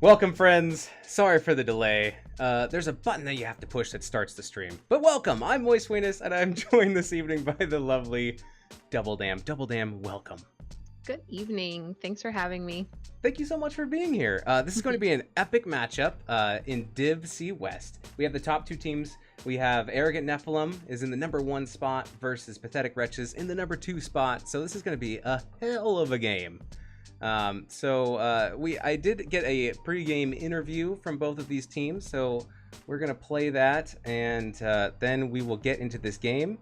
Welcome, friends. Sorry for the delay. There's a button that you have to push that starts the stream. But welcome. I'm Moist Weenus, and I'm joined this evening by the lovely Double Dam. Double Dam, welcome. Good evening. Thanks for having me. Thank you so much for being here. This is going to be an epic matchup in Div C West. We have the top two teams. We have Arrogant Nephalem is in the number 1 spot versus Pathetic Wretches in the number 2 spot. So this is going to be a hell of a game. I did get a pre-game interview from both of these teams, so we're gonna play that, and then we will get into this game.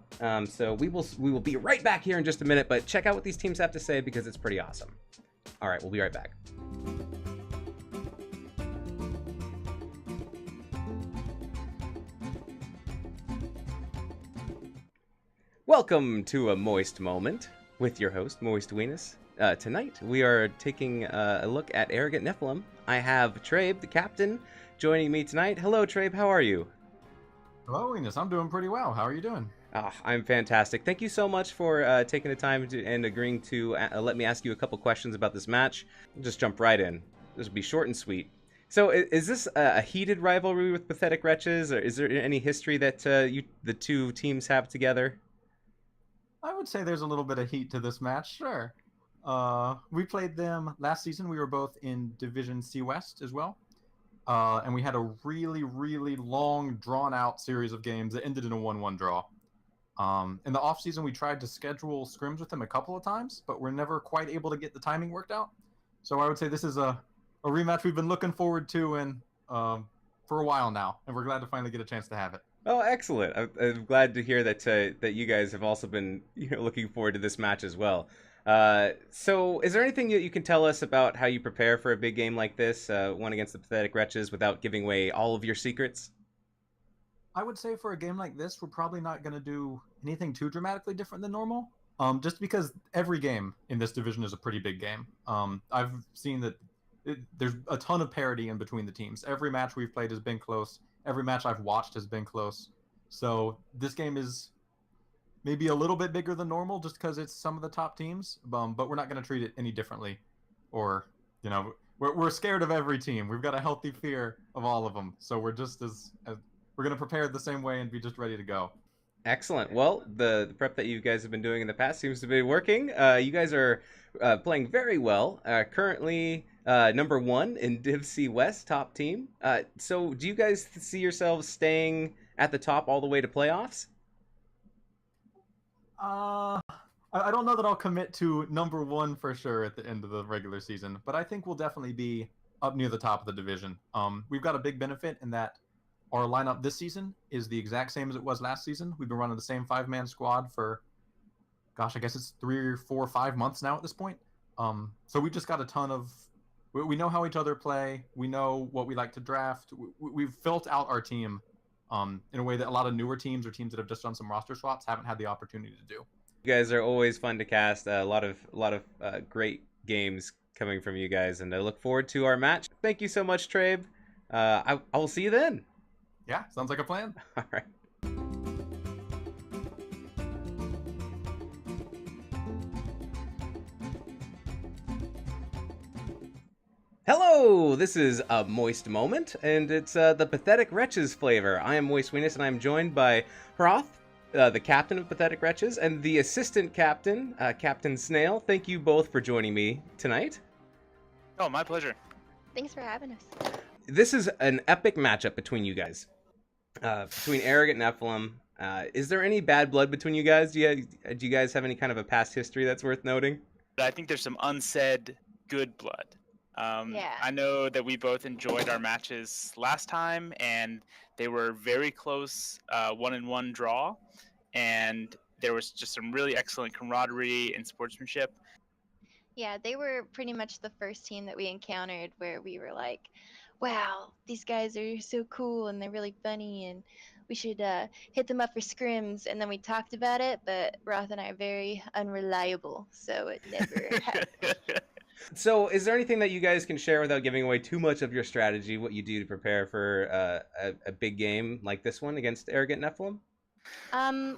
So we will be right back here in just a minute, but check out what these teams have to say because it's pretty awesome. All right, we'll be right back. Welcome to a Moist Moment with your host, Moist Weenus. Tonight, we are taking a look at Arrogant Nephalem. I have Trabe, the captain, joining me tonight. Hello, Trabe. How are you? Hello, Weenus. I'm doing pretty well. How are you doing? I'm fantastic. Thank you so much for taking the time and agreeing to let me ask you a couple questions about this match. We'll just jump right in. This will be short and sweet. So, is this a heated rivalry with Pathetic Wretches, or is there any history that the two teams have together? I would say there's a little bit of heat to this match, sure. We played them last season. We were both in Division C West as well. And we had a really, really long, drawn-out series of games that ended in a 1-1 draw. In the off-season, we tried to schedule scrims with them a couple of times, but we're never quite able to get the timing worked out. So I would say this is a rematch we've been looking forward to and for a while now, and we're glad to finally get a chance to have it. Oh, excellent! I'm glad to hear that that you guys have also been looking forward to this match as well. So is there anything that you can tell us about how you prepare for a big game like this, one against the Pathetic Wretches, without giving away all of your secrets? I would say for a game like this, we're probably not going to do anything too dramatically different than normal, just because every game in this division is a pretty big game. I've seen that there's a ton of parity in between the teams. Every match we've played has been close. Every match I've watched has been close. So this game is maybe a little bit bigger than normal just because it's some of the top teams, but we're not going to treat it any differently. Or, we're scared of every team. We've got a healthy fear of all of them. So we're just we're going to prepare the same way and be just ready to go. Excellent. Well, the prep that you guys have been doing in the past seems to be working. You guys are playing very well. Currently number 1 in Div C West, top team. So do you guys see yourselves staying at the top all the way to playoffs? I don't know that I'll commit to number 1 for sure at the end of the regular season, but I think we'll definitely be up near the top of the division. We've got a big benefit in that our lineup this season is the exact same as it was last season. We've been running the same 5-man squad for, gosh, I guess it's 3 or 4 or 5 months now at this point. So we just got a ton of, we know how each other play. We know what we like to draft. We've built out our team in a way that a lot of newer teams or teams that have just done some roster swaps haven't had the opportunity to do. You guys are always fun to cast. A lot of great games coming from you guys, and I look forward to our match. Thank you so much, Trabe. I will see you then. Yeah, sounds like a plan. All right. Hello, this is a Moist Moment, and it's the Pathetic Wretches flavor. I am Moist Weenus, and I'm joined by Hroth, the captain of Pathetic Wretches, and the assistant captain, Captain Snail. Thank you both for joining me tonight. Oh, my pleasure. Thanks for having us. This is an epic matchup between you guys, between Arrogant Nephalem. Is there any bad blood between you guys? Do you guys have any kind of a past history that's worth noting? I think there's some unsaid good blood. Yeah. I know that we both enjoyed our matches last time, and they were very close 1-1 draw, and there was just some really excellent camaraderie and sportsmanship. Yeah, they were pretty much the first team that we encountered where we were like, wow, these guys are so cool and they're really funny and we should hit them up for scrims. And then we talked about it, but Roth and I are very unreliable, so it never happened. So is there anything that you guys can share without giving away too much of your strategy, what you do to prepare for a big game like this one against Arrogant Nephalem?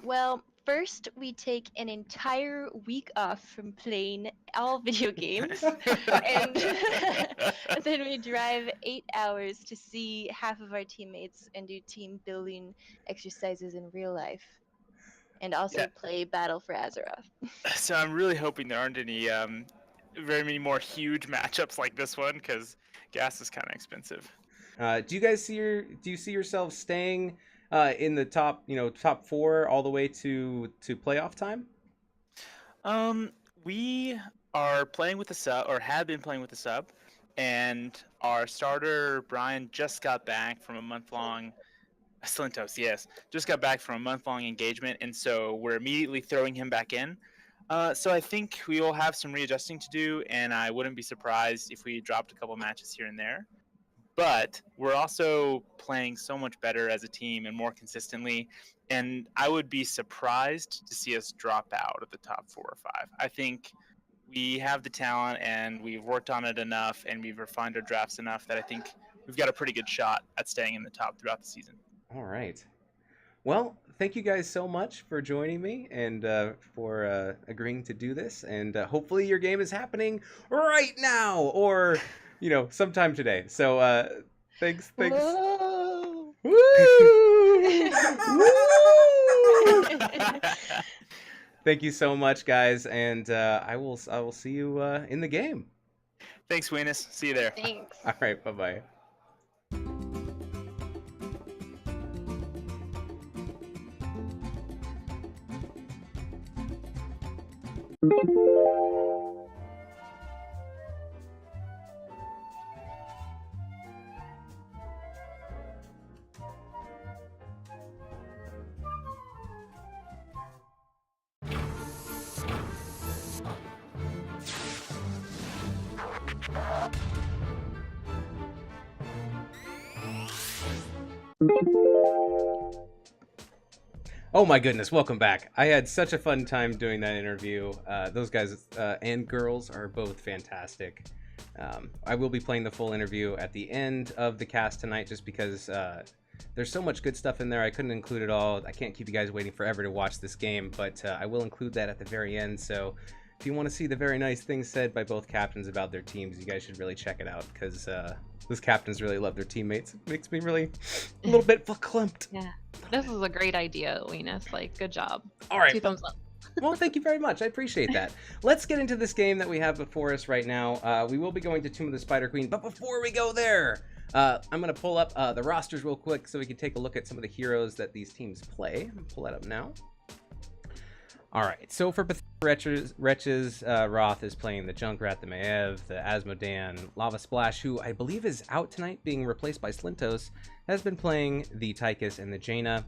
Well, first we take an entire week off from playing all video games, and, and then we drive 8 hours to see half of our teammates and do team building exercises in real life, and also Yeah. play Battle for Azeroth. So I'm really hoping there aren't any very many more huge matchups like this one, because gas is kind of expensive. Do you guys do you see yourselves staying in the top, top 4 all the way to playoff time? We are playing with the sub, or have been playing with the sub, and our starter Brian just got back from a month-long Slintos, yes, just got back from a month-long engagement, and so we're immediately throwing him back in. So I think we will have some readjusting to do, and I wouldn't be surprised if we dropped a couple matches here and there. But we're also playing so much better as a team and more consistently, and I would be surprised to see us drop out of the top 4 or 5. I think we have the talent, and we've worked on it enough, and we've refined our drafts enough that I think we've got a pretty good shot at staying in the top throughout the season. All right. Well, thank you guys so much for joining me and for agreeing to do this. And hopefully your game is happening right now or, sometime today. So thanks. Whoa. Woo! Woo! Thank you so much, guys. And I will see you in the game. Thanks, Weenus. See you there. Thanks. All right. Bye-bye. Oh my goodness, welcome back. I had such a fun time doing that interview. Those guys and girls are both fantastic. I will be playing the full interview at the end of the cast tonight just because there's so much good stuff in there. I couldn't include it all. I can't keep you guys waiting forever to watch this game, but I will include that at the very end. So if you want to see the very nice things said by both captains about their teams, you guys should really check it out because those captains really love their teammates. It makes me really a little bit verklempt. Yeah, this is a great idea, Weenus. Good job. All right. 2 thumbs up. Well, thank you very much. I appreciate that. Let's get into this game that we have before us right now. We will be going to Tomb of the Spider Queen, but before we go there, I'm going to pull up the rosters real quick so we can take a look at some of the heroes that these teams play. I'll pull that up now. All right, so for Wretches, Roth is playing the Junkrat, the Maev, the Asmodan, Lava Splash, who I believe is out tonight, being replaced by Slintos, has been playing the Tychus and the Jaina.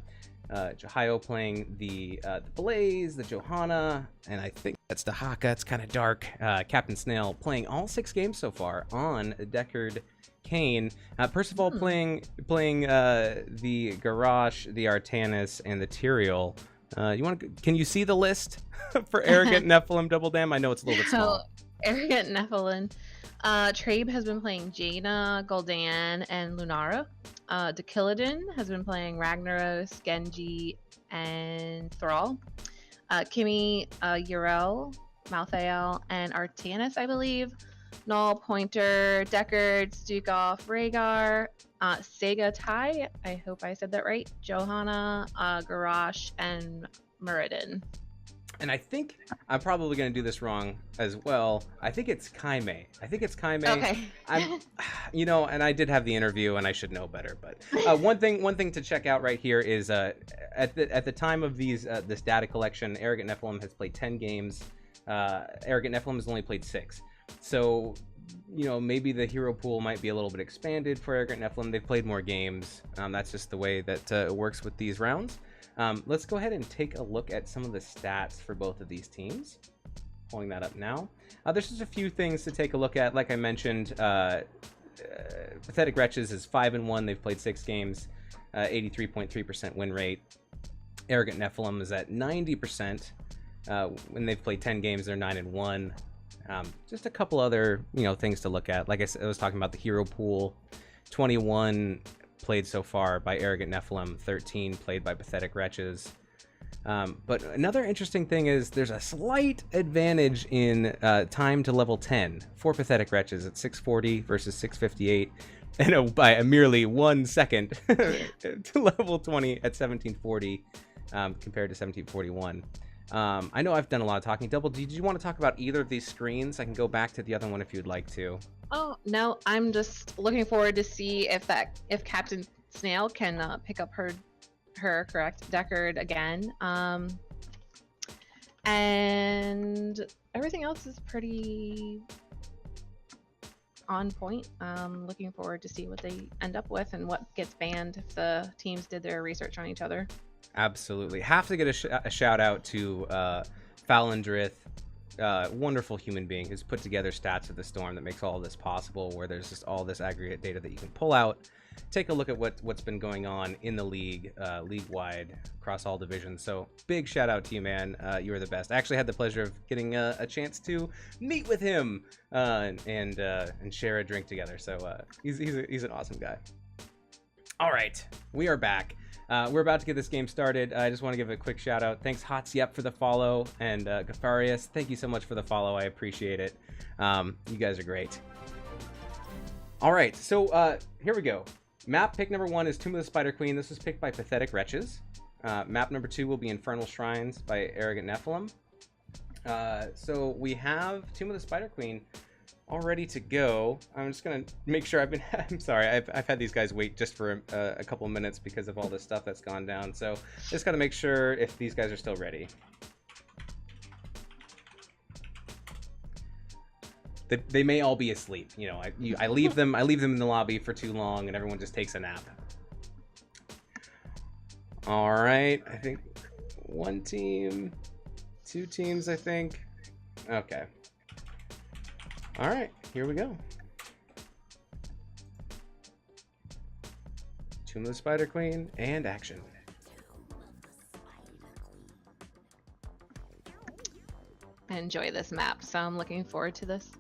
Jahio playing the Blaze, the Johanna, and I think that's the Haka. It's kind of dark. Captain Snail playing all 6 games so far on Deckard Kane. Percival playing the Garrosh, the Artanis, and the Tyrael. Can you see the list for Arrogant Nephalem Double Dam? I know it's a little bit small. Arrogant Nephalem. Trabe has been playing Jaina, Gul'dan, and Lunara. Dakilidin has been playing Ragnaros, Genji, and Thrall. Kimi, Yrel, Malthael, and Artanis, I believe. Null, Pointer, Deckard, Stukov, Rhaegar, Sega Tai, I hope I said that right, Johanna, Garrosh, and Muradin. And I think I'm probably going to do this wrong as well. I think it's Kaime. Okay. And I did have the interview, and I should know better. But one thing to check out right here is at the time of this data collection, Arrogant Nephalem has played 10 games. Arrogant Nephalem has only played 6. So, maybe the hero pool might be a little bit expanded for Arrogant Nephalem. They've played more games. That's just the way that it works with these rounds. Let's go ahead and take a look at some of the stats for both of these teams. Pulling that up now. There's just a few things to take a look at. Like I mentioned, Pathetic Wretches is 5-1. They've played 6 games, 83.3% win rate. Arrogant Nephalem is at 90%. When they've played 10 games, they're 9-1. Just a couple other things to look at. Like I was talking about the hero pool, 21 played so far by Arrogant Nephalem, 13 played by Pathetic Wretches. But another interesting thing is there's a slight advantage in time to level 10 for Pathetic Wretches at 640 versus 658, and by a merely 1 second to level 20 at 1740 compared to 1741. I know I've done a lot of talking. Double D, did you want to talk about either of these screens? I can go back to the other one if you'd like to. Oh no, I'm just looking forward to see if Captain Snail can pick up her correct Deckard again. And everything else is pretty on point. Looking forward to see what they end up with and what gets banned if the teams did their research on each other. Absolutely. Have to get a shout out to Falendrith, wonderful human being who's put together Stats of the Storm that makes all of this possible, where there's just all this aggregate data that you can pull out, take a look at what's been going on in the league, league-wide, across all divisions. So big shout out to you, man. You are the best. I actually had the pleasure of getting a chance to meet with him and share a drink together. So he's an awesome guy. All right, we are back. We're about to get this game started. I just want to give a quick shout out. Thanks Hotsiep for the follow, and Gafarius, thank you so much for the follow. I appreciate it. You guys are great. All right, so here we go. Map pick number 1 is Tomb of the Spider Queen. This was picked by Pathetic Wretches. Map number 2 will be Infernal Shrines by Arrogant Nephalem. So we have Tomb of the Spider Queen all ready to go. I'm just gonna make sure I'm sorry, I've had these guys wait just for a couple of minutes because of all this stuff that's gone down. So just gotta make sure if these guys are still ready. They may all be asleep. You know, I leave them in the lobby for too long, and everyone just takes a nap. All right, I think 1 team, 2 teams, I think. Okay. All right, here we go. Tomb of the Spider Queen and action. I enjoy this map, so I'm looking forward to this.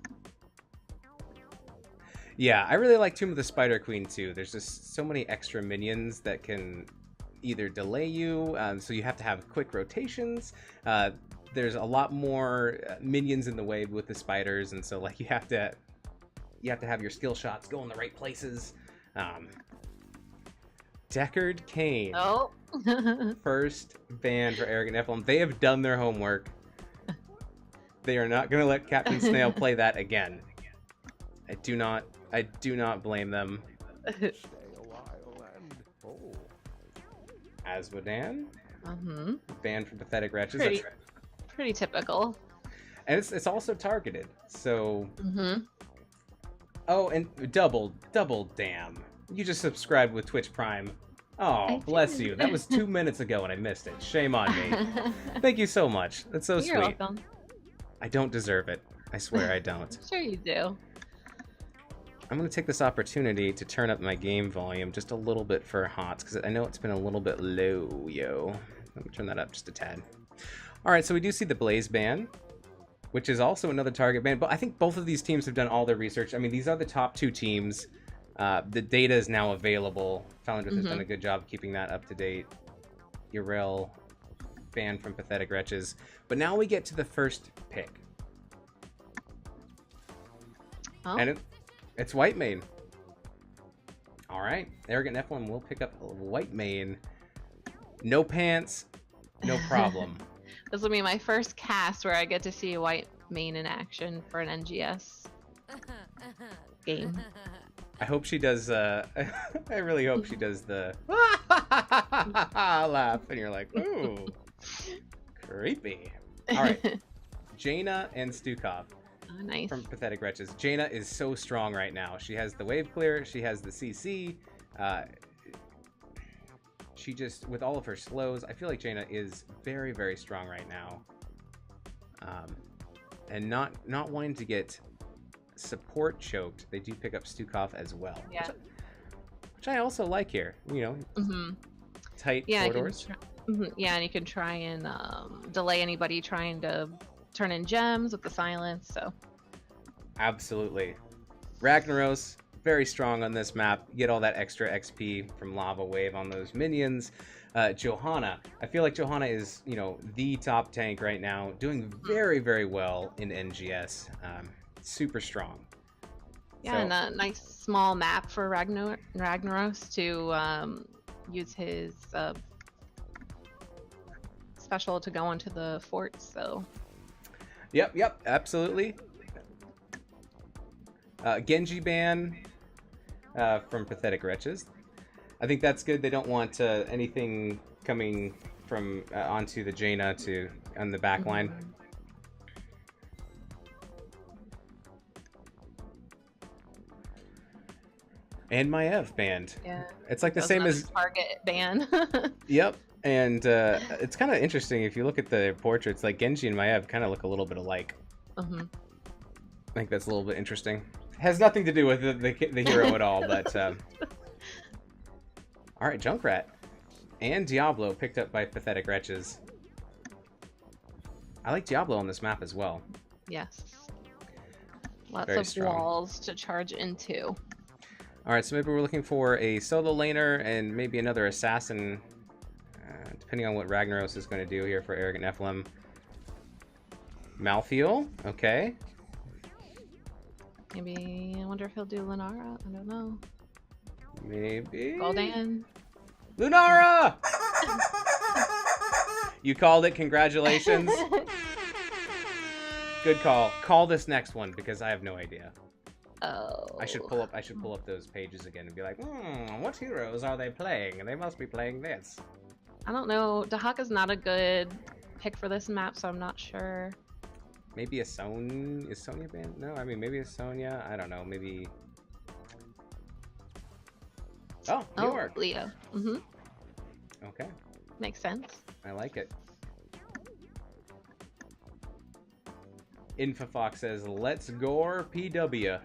Yeah, I really like Tomb of the Spider Queen too. There's just so many extra minions that can either delay you, so you have to have quick rotations. There's a lot more minions in the way with the spiders, and so like you have to have your skill shots go in the right places. Deckard Cain. Oh. First ban for Arrogant Nephalem. They have done their homework. They are not going to let Captain Snail play that again. I do not blame them. Asmodan. Banned from Pathetic Wretches. Pretty typical. And it's also targeted. So. Oh, and double damn. You just subscribed with Twitch Prime. Oh, bless you. That was 2 minutes ago and I missed it. Shame on me. Thank you so much. That's so You're sweet. welcome. I don't deserve it. I swear I don't. Sure you do. I'm going to take this opportunity to turn up my game volume just a little bit for HOTS, because I know it's been a little bit low, yo. Let me turn that up just a tad. All right, so we do see the Blaze ban, which is also another target ban, but I think both of these teams have done all their research. I mean, these are the top 2 teams. The data is now available. Falendrith has done a good job of keeping that up to date. Urael banned from Pathetic Wretches. But now we get to the first pick. Oh. And it's White Mane. All right, Arrogant Nephalem will pick up White Mane. No pants, no problem. This will be my first cast where I get to see a White Mane in action for an NGS game. I hope she does, I really hope she does the laugh, and you're like, ooh, creepy. All right, Jaina and Stukov. Oh, nice. From Pathetic Wretches. Jaina is so strong right now. She has the wave clear, she has the CC. She just, with all of her slows, I feel like Jaina is very, very strong right now. And not wanting to get support choked, they do pick up Stukov as well. Yeah. Which I also like here. You know, tight corridors. Yeah, and you can try and delay anybody trying to turn in gems with the silence. So. Absolutely. Ragnaros very strong on this map. Get all that extra XP from Lava Wave on those minions. Johanna. I feel like Johanna is, the top tank right now, doing very, very well in NGS. Super strong. Yeah, and a nice small map for Ragnaros to use his special to go into the fort, so. Yep, absolutely. Genji ban from Pathetic Wretches. I think that's good. They don't want anything coming from onto the Jaina on the back line. And Maiev banned. Yeah. It's like the same as target ban. Yep. And it's kind of interesting if you look at the portraits. Like Genji and Maiev kind of look a little bit alike. I think that's a little bit interesting. Has nothing to do with the hero at all, but all right, Junkrat and Diablo picked up by Pathetic Wretches. I like Diablo on this map as well. Yes. Lots Very of strong. walls to charge into. All right, so maybe we're looking for a solo laner and maybe another assassin, depending on what Ragnaros is going to do here for Arrogant Nephalem. Malthael, okay. Maybe, I wonder if he'll do Lunara. I don't know. Maybe. Gul'dan. Lunara! You called it. Congratulations. Good call. Call this next one because I have no idea. Oh. I should pull up those pages again and be like, what heroes are they playing? They must be playing this. I don't know. Dahak is not a good pick for this map, so I'm not sure. Maybe a Sonya. Is Sonya banned? No, I mean maybe a Sonya. I don't know. Maybe. Oh, York. Leo. Okay. Makes sense. I like it. Infofox says, "Let's gore PW."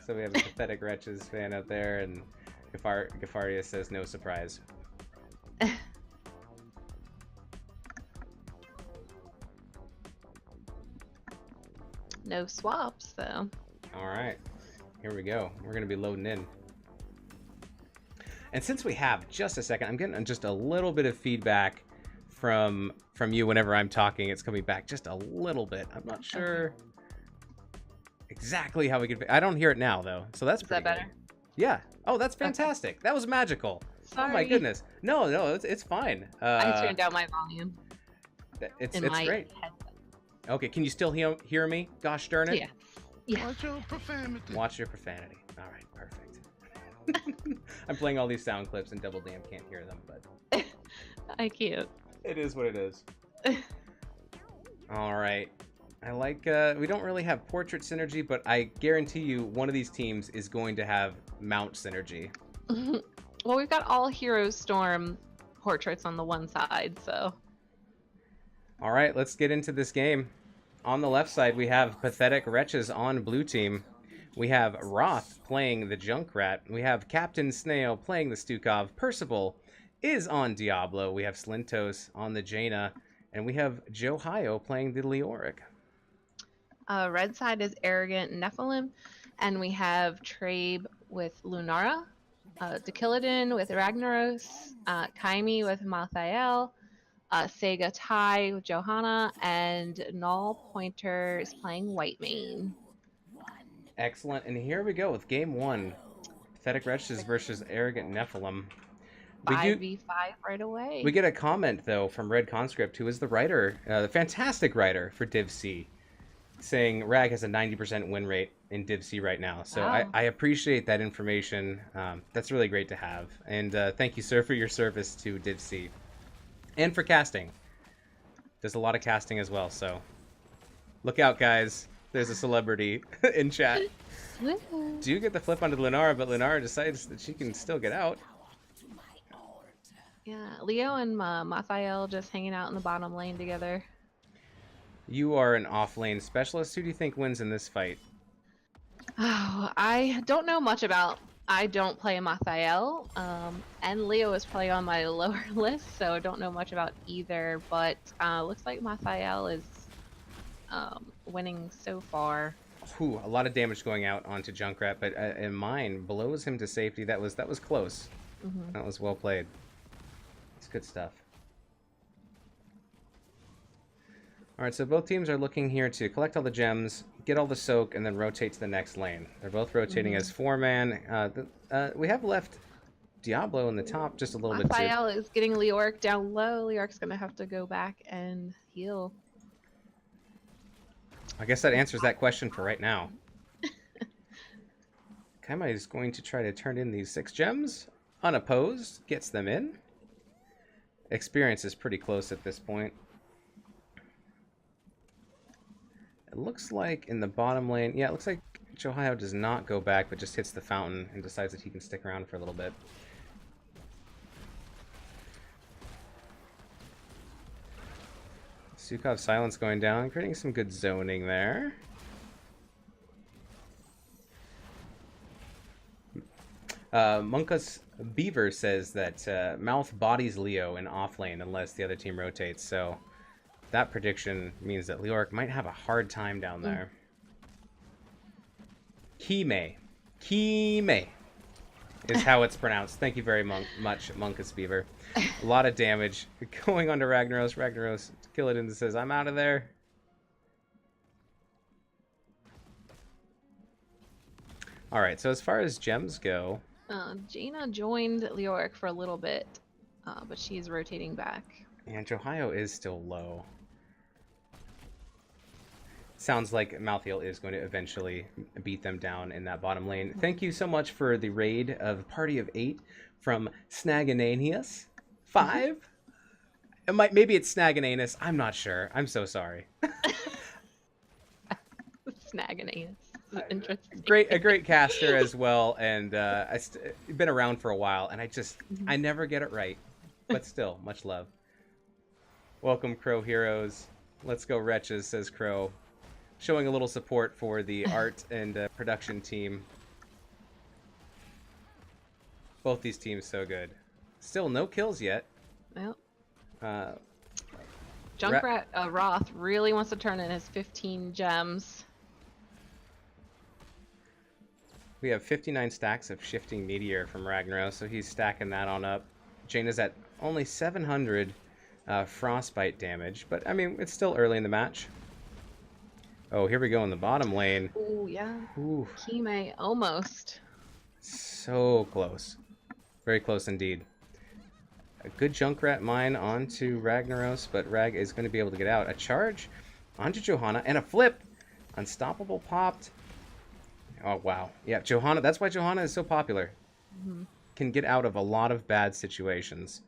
So we have a Pathetic Wretches fan out there, and Gafaria says, "No surprise." No swaps, though. All right, here we go. We're gonna be loading in. And since we have just a second, I'm getting just a little bit of feedback from you whenever I'm talking. It's coming back just a little bit. I'm not sure exactly how we could. I don't hear it now though, so that's pretty that better? good. Yeah. Oh, that's fantastic. Okay. That was magical. Sorry. Oh my goodness. No, it's fine. I turned down my volume. It's my great. headset. Okay, can you still hear me? Gosh darn it. Yeah. Watch your profanity. Watch your profanity. All right, perfect. I'm playing all these sound clips and Double Damn can't hear them, but I can't. it is what it is. All right. I like, we don't really have portrait synergy, but I guarantee you one of these teams is going to have mount synergy. Well, we've got all Hero Storm portraits on the one side, so. All right, let's get into this game. On the left side, we have Pathetic Wretches on blue team. We have Roth playing the Junkrat. We have Captain Snail playing the Stukov. Percival is on Diablo. We have Slintos on the Jaina. And we have Johio playing the Leoric. Red side is Arrogant Nephalem. And we have Trabe with Lunara. Dakilidin with Ragnaros. Kaimi with Mathael. Sega Tai with Johanna. And Null Pointer is playing Whitemane. Excellent. And here we go with game one. Pathetic Wretches versus Arrogant Nephalem. 5v5 right away. We get a comment, though, from Red Conscript, who is the writer, the fantastic writer for Div C, saying Rag has a 90% win rate in Div C right now. So Wow. I appreciate that information. That's really great to have. And thank you, sir, for your service to Div C. And for casting. Does a lot of casting as well, so look out, guys. There's a celebrity in chat. Woohoo. Do get the flip onto Lunara, but Lunara decides that she can still get out. Yeah, Leo and Mathael just hanging out in the bottom lane together. You are an off-lane specialist. Who do you think wins in this fight? Oh, I don't know much about. I don't play Mathael, and Leo is probably on my lower list, so I don't know much about either. But looks like Mathael is winning so far. Whew, a lot of damage going out onto Junkrat, but and mine blows him to safety. That was close. Mm-hmm. That was well played. It's good stuff. All right, so both teams are looking here to collect all the gems, get all the soak, and then rotate to the next lane. They're both rotating as 4-man. We have left Diablo in the top just a little bit too. Raphael is getting Leoric down low. Leoric's gonna have to go back and heal. I guess that answers that question for right now. Kaimai is going to try to turn in these 6 gems. Unopposed, gets them in. Experience is pretty close at this point. It looks like in the bottom lane, yeah, it looks like Johio does not go back, but just hits the fountain and decides that he can stick around for a little bit. Sukov Silence going down, creating some good zoning there. Munkus Beaver says that Mouth bodies Leo in off lane unless the other team rotates, so that prediction means that Leoric might have a hard time down there. Kime is how it's pronounced. Thank you very much, Munkus Beaver. A lot of damage going on to Ragnaros. Ragnaros Killidan says, I'm out of there. All right, so as far as gems go... Jaina joined Leoric for a little bit, but she's rotating back. And Johio is still low. Sounds like Malthael is going to eventually beat them down in that bottom lane. Thank you so much for the raid of Party of 8 from Snagananius 5. Maybe it's Snagananus. I'm not sure. I'm so sorry. Snagananus. Interesting. A great caster as well, and I've been around for a while, and I never get it right. But still, much love. Welcome, Crow Heroes. Let's go, Wretches, says Crow. Showing a little support for the art and production team. Both these teams so good. Still no kills yet. Well, Junkrat Roth really wants to turn in his 15 gems. We have 59 stacks of Shifting Meteor from Ragnaros, so he's stacking that on up. Jaina's at only 700 frostbite damage, but I mean, it's still early in the match. Oh, here we go in the bottom lane. Oh, yeah. Ooh. Kime, almost. So close. Very close indeed. A good Junkrat mine onto Ragnaros, but Rag is going to be able to get out. A charge onto Johanna, and a flip. Unstoppable popped. Oh, wow. Yeah, Johanna, that's why Johanna is so popular. Mm-hmm. Can get out of a lot of bad situations.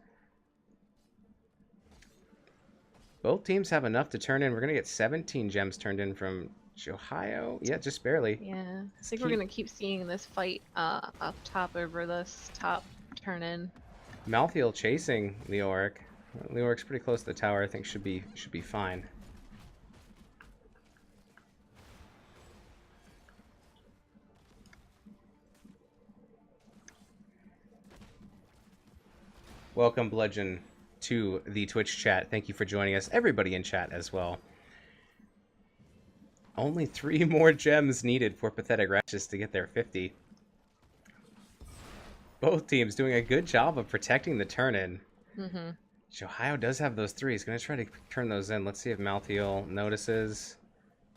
Both teams have enough to turn in. We're going to get 17 gems turned in from Johio. Yeah, just barely. Yeah, I think we're going to keep seeing this fight up top over this top turn-in. Malthael chasing Leoric. Leoric's pretty close to the tower. I think should be fine. Welcome, Bludgeon, to the Twitch chat. Thank you for joining us. Everybody in chat as well. Only 3 more gems needed for Pathetic Wretches to get their 50. Both teams doing a good job of protecting the turn-in. Mm-hmm. Johio does have those 3. He's going to try to turn those in. Let's see if Malthael notices.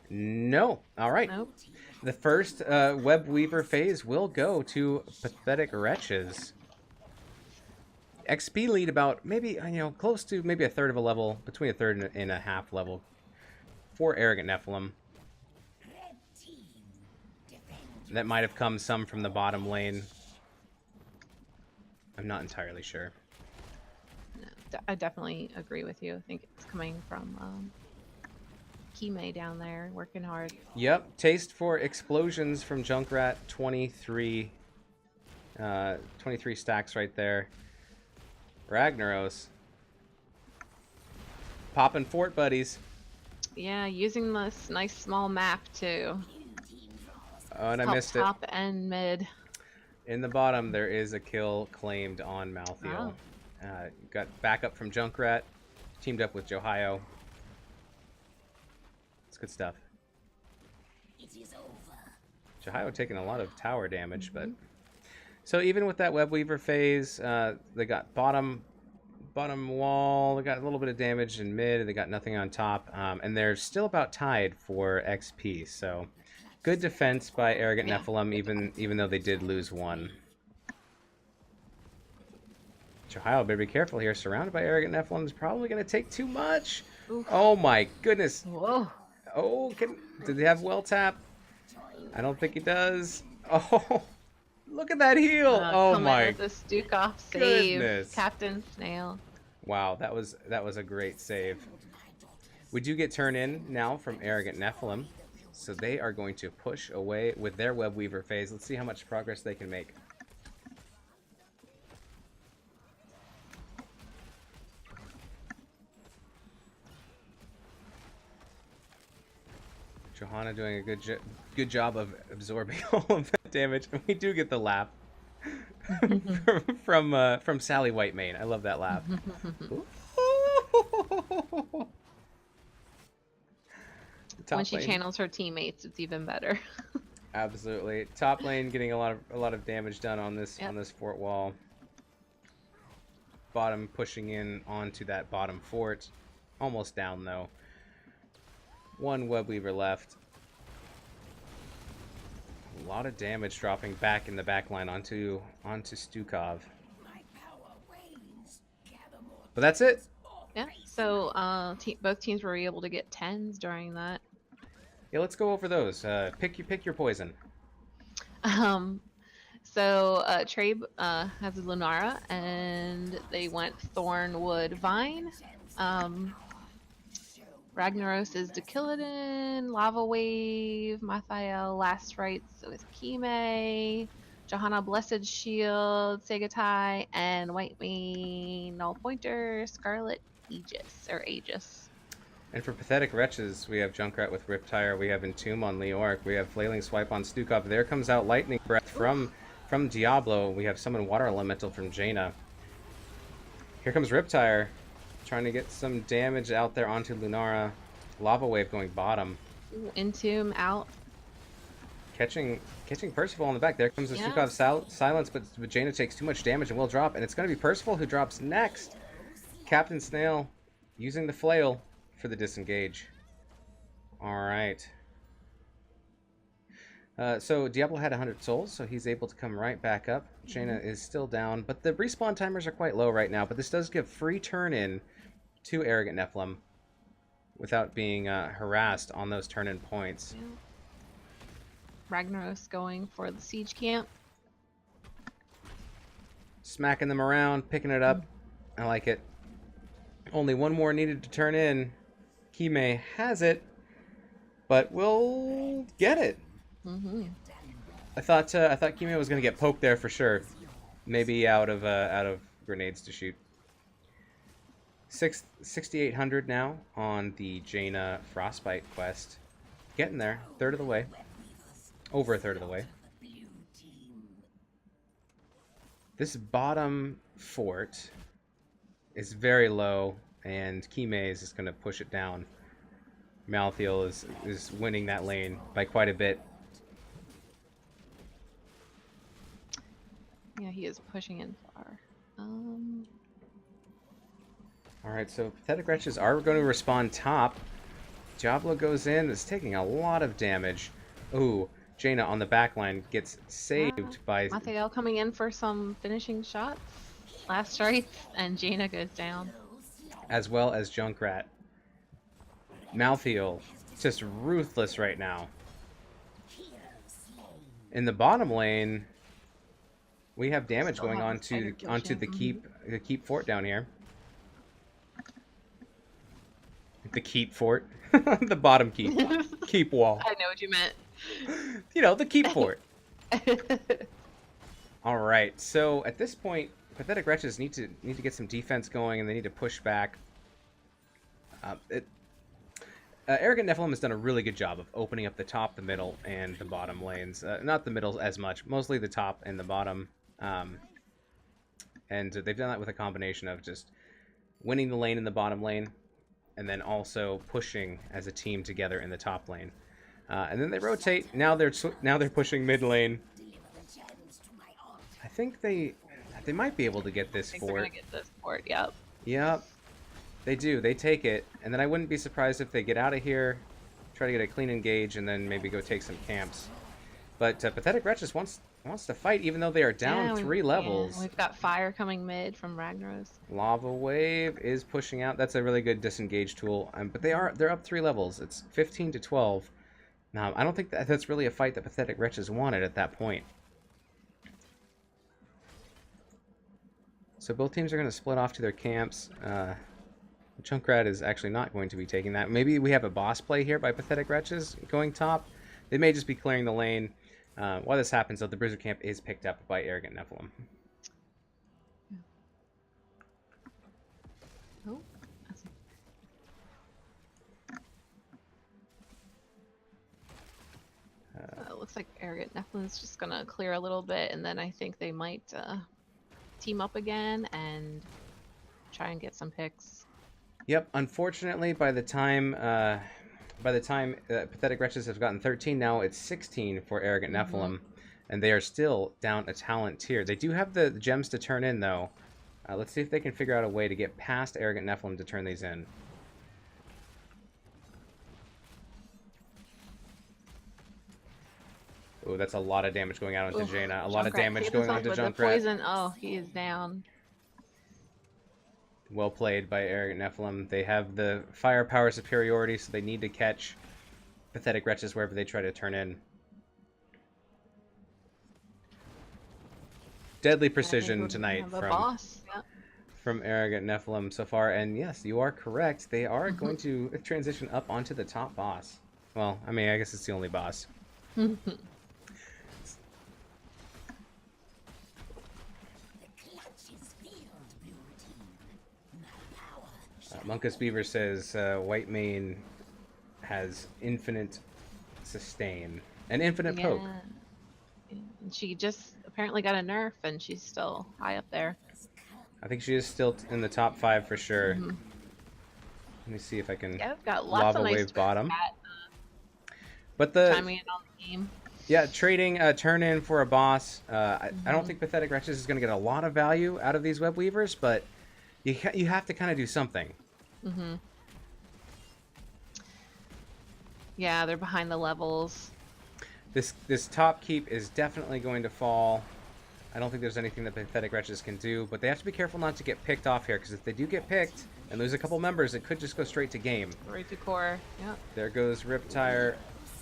No. All right. Nope. The first Web Weaver phase will go to Pathetic Wretches. XP lead about maybe, close to maybe a third of a level, between a third and a half level for Arrogant Nephalem. That might have come some from the bottom lane. I'm not entirely sure. No, I definitely agree with you. I think it's coming from Kime down there, working hard. Yep, taste for explosions from Junkrat, 23 stacks right there. Ragnaros. Popping fort, buddies. Yeah, using this nice small map too. Oh, and I missed it. Top and mid. In the bottom, there is a kill claimed on Malthael. Got backup from Junkrat. Teamed up with Johio. It's good stuff. Jahio taking a lot of tower damage, but so even with that web weaver phase, they got bottom wall. They got a little bit of damage in mid, and they got nothing on top, and they're still about tied for XP. So good defense by Arrogant Nephalem, even though they did lose one. Jahio better be careful here. Surrounded by Arrogant Nephalem is probably going to take too much. Oof. Oh my goodness. Whoa. Oh, did they have well tap? I don't think he does. Oh, look at that heal. Oh my the Stukov save. Goodness. Captain Snail. Wow, that was a great save. We do get turn in now from Arrogant Nephalem. So they are going to push away with their web weaver phase. Let's see how much progress they can make. Johanna doing a good job of absorbing all of that damage, and we do get the laugh from Sally Whitemane. I love that laugh. When she channels her teammates, it's even better. Absolutely, top lane getting a lot of damage done on this fort wall. Bottom pushing in onto that bottom fort, almost down though. One web weaver left. A lot of damage dropping back in the back line onto Stukov. But that's it. Yeah. So both teams were able to get 10s during that. Yeah, let's go over those. Pick your poison. So Trabe has a Lunara, and they went Thornwood Vine. Ragnaros is Dakilidin, Lava Wave, Mathiel, Last Rites with Kime, Johanna Blessed Shield, Sagatai, and Whitemane, Null Pointer, Scarlet Aegis. And for Pathetic Wretches, we have Junkrat with Riptire, we have Entomb on Leoric, we have Flailing Swipe on Stukov. There comes out Lightning Breath from Diablo. We have Summon Water Elemental from Jaina. Here comes Riptire, trying to get some damage out there onto Lunara. Lava Wave going bottom. Entomb out. Catching Percival on the back. There comes the Stukov silence, but Jaina takes too much damage and will drop. And it's going to be Percival who drops next. Captain Snail using the flail for the disengage. Alright. So Diablo had 100 souls, so he's able to come right back up. Jaina is still down, but the respawn timers are quite low right now. But this does give free turn-in to Arrogant Nephalem without being harassed on those turn-in points. Ragnaros going for the siege camp. Smacking them around, picking it up. I like it. Only one more needed to turn in. Kime has it, but we'll get it. I thought Kime was going to get poked there for sure. Maybe out of grenades to shoot. 6,800 now on the Jaina Frostbite quest. Getting there, third of the way. Over a third of the way. This bottom fort is very low, and Kime is just going to push it down. Malthael is winning that lane by quite a bit. Yeah, he is pushing in far. Alright, so Pathetic Wretches are going to respond top. Diablo goes in, is taking a lot of damage. Ooh, Jaina on the backline gets saved by... Mathiel coming in for some finishing shots. Last Rites, and Jaina goes down. As well as Junkrat. Malthael, just ruthless right now. In the bottom lane, we have damage going on onto the keep fort down here. The keep fort. The bottom keep. Keep wall. I know what you meant. You know, the keep fort. Alright, so at this point, Pathetic Wretches need to get some defense going, and they need to push back. Arrogant Nephalem has done a really good job of opening up the top, the middle, and the bottom lanes. Not the middle as much, mostly the top and the bottom. And they've done that with a combination of just winning the lane in the bottom lane, and then also pushing as a team together in the top lane. And then they rotate. Now they're pushing mid lane. I think they might be able to get this I think they're fort. gonna get this fort. Yep. Yep, they do. They take it, and then I wouldn't be surprised if they get out of here, try to get a clean engage, and then maybe go take some camps. But Pathetic Wretches wants to fight, even though they are down 3 levels. Yeah, we've got fire coming mid from Ragnaros. Lava Wave is pushing out. That's a really good disengage tool. But they're up 3 levels. It's 15 to 12. Now, I don't think that's really a fight that Pathetic Wretches wanted at that point. So both teams are going to split off to their camps. Junkrat is actually not going to be taking that. Maybe we have a boss play here by Pathetic Wretches going top. They may just be clearing the lane. While this happens, though, the Bruiser camp is picked up by Arrogant Nephalem. Oh, it looks like Arrogant Nephalem's just gonna clear a little bit, and then I think they might team up again and try and get some picks. Yep. Unfortunately, by the time Pathetic Wretches have gotten 13, now it's 16 for Arrogant Nephalem, and they are still down a talent tier. They do have the gems to turn in, though. Let's see if they can figure out a way to get past Arrogant Nephalem to turn these in. Ooh, that's a lot of damage going out into Jaina. A lot of damage going onto Junkrat. Poison. Oh, he is down. Well played by Arrogant Nephalem. They have the firepower superiority, so they need to catch Pathetic Wretches wherever they try to turn in. Deadly precision tonight from Arrogant Nephalem so far. And yes, you are correct. They are going to transition up onto the top boss. Well, I mean, I guess it's the only boss. Monkus Beaver says White Mane has infinite sustain and infinite poke. And she just apparently got a nerf, and she's still high up there. I think she is still in the top 5 for sure. Let me see if I can. Yeah, I've got lots Lava of nice Wave bottom. But chiming in on the game. Yeah, trading a turn in for a boss. I don't think Pathetic Wretches is going to get a lot of value out of these web weavers, but you have to kind of do something. Yeah, they're behind the levels. This top keep is definitely going to fall. I don't think there's anything that Pathetic Wretches can do, but they have to be careful not to get picked off here, because if they do get picked and lose a couple members, it could just go straight to game. Right to core. Yep. There goes Riptire.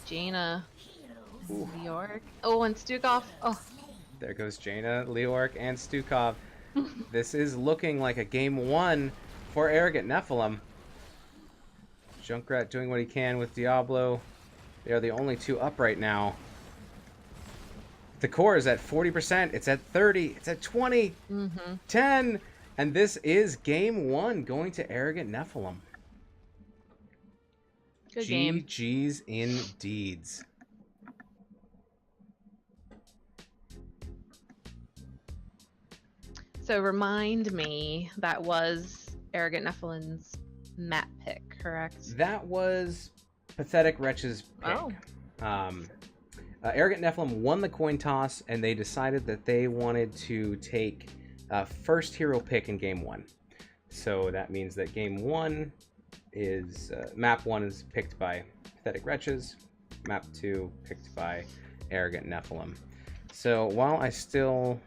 Jaina. Leork. Oh, and Stukov. Oh. There goes Jaina, Leork, and Stukov. This is looking like a game 1 for Arrogant Nephalem. Junkrat doing what he can with Diablo. They are the only 2 up right now. The core is at 40%. It's at 30. It's at 20. 10. And this is game 1 going to Arrogant Nephalem. Good game. GG's indeeds. So remind me, that was Arrogant Nephalem's map pick, correct? That was Pathetic Wretches' pick. Oh. Arrogant Nephalem won the coin toss, and they decided that they wanted to take first hero pick in game 1. So that means that game 1 is map 1 is picked by Pathetic Wretches, map 2 picked by Arrogant Nephalem. So while I still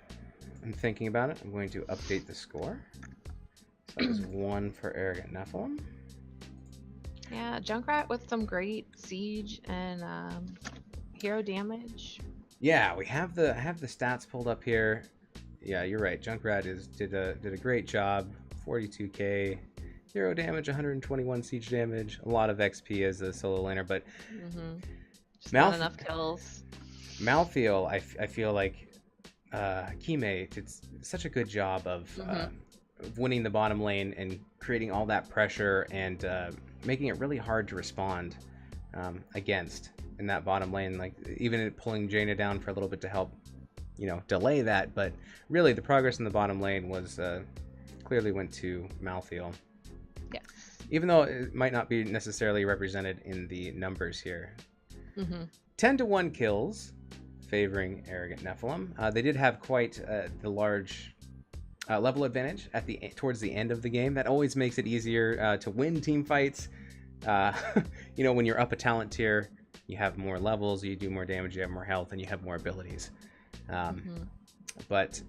am thinking about it, I'm going to update the score. So that was 1 for Arrogant Nephalem. Yeah, Junkrat with some great siege and hero damage. Yeah, I have the stats pulled up here. Yeah, you're right. Junkrat did a great job. 42k hero damage, 121 siege damage, a lot of XP as a solo laner, but just not enough kills. Malthael, I feel like Kime did such a good job of winning the bottom lane and creating all that pressure and making it really hard to respond against in that bottom lane, like even pulling Jaina down for a little bit to help, delay that. But really, the progress in the bottom lane was clearly went to Malthael. Yes. Even though it might not be necessarily represented in the numbers here. Mm-hmm. 10-1 kills, favoring Arrogant Nephalem. They did have quite the large level advantage towards the end of the game. That always makes it easier to win team fights. When you're up a talent tier, you have more levels, you do more damage, you have more health, and you have more abilities. But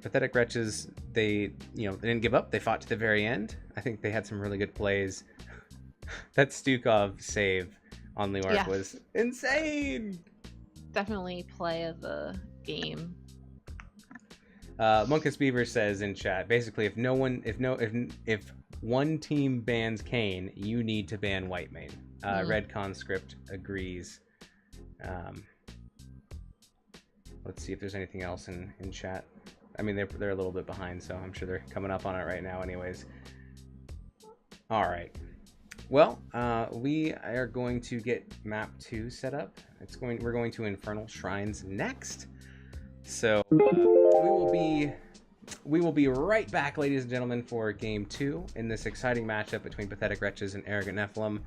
Pathetic Wretches, they didn't give up. They fought to the very end. I think they had some really good plays. That Stukov save on Liwark was insane. Definitely play of the game. Monkus Beaver says in chat, basically, if one team bans Kane, you need to ban Whitemane. Red Conscript agrees. Let's see if there's anything else in chat. I mean, they're a little bit behind, so I'm sure they're coming up on it right now anyways. All right. Well, we are going to get map 2 set up. We're going to Infernal Shrines next. So we will be right back, ladies and gentlemen, for game 2 in this exciting matchup between Pathetic Wretches and Arrogant Nephalem.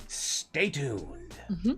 Stay tuned. Mm-hmm.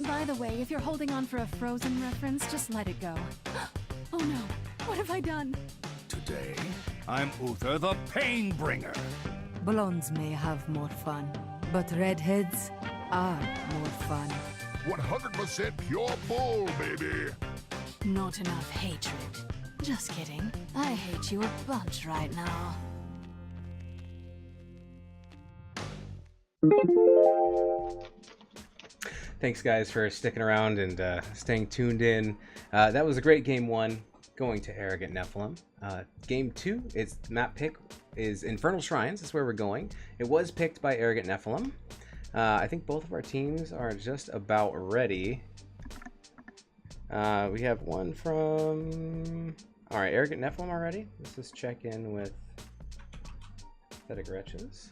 By the way, if you're holding on for a Frozen reference, just let it go. Oh no, what have I done? Today, I'm Uther the Painbringer. Blondes may have more fun, but redheads are more fun. 100% pure bull, baby. Not enough hatred. Just kidding. I hate you a bunch right now. Thanks, guys, for sticking around and staying tuned in. That was a great game 1, going to Arrogant Nephalem. Game 2, its map pick is Infernal Shrines. That's where we're going. It was picked by Arrogant Nephalem. I think both of our teams are just about ready. We have one from... All right, Arrogant Nephalem already. Let's just check in with Pathetic Wretches.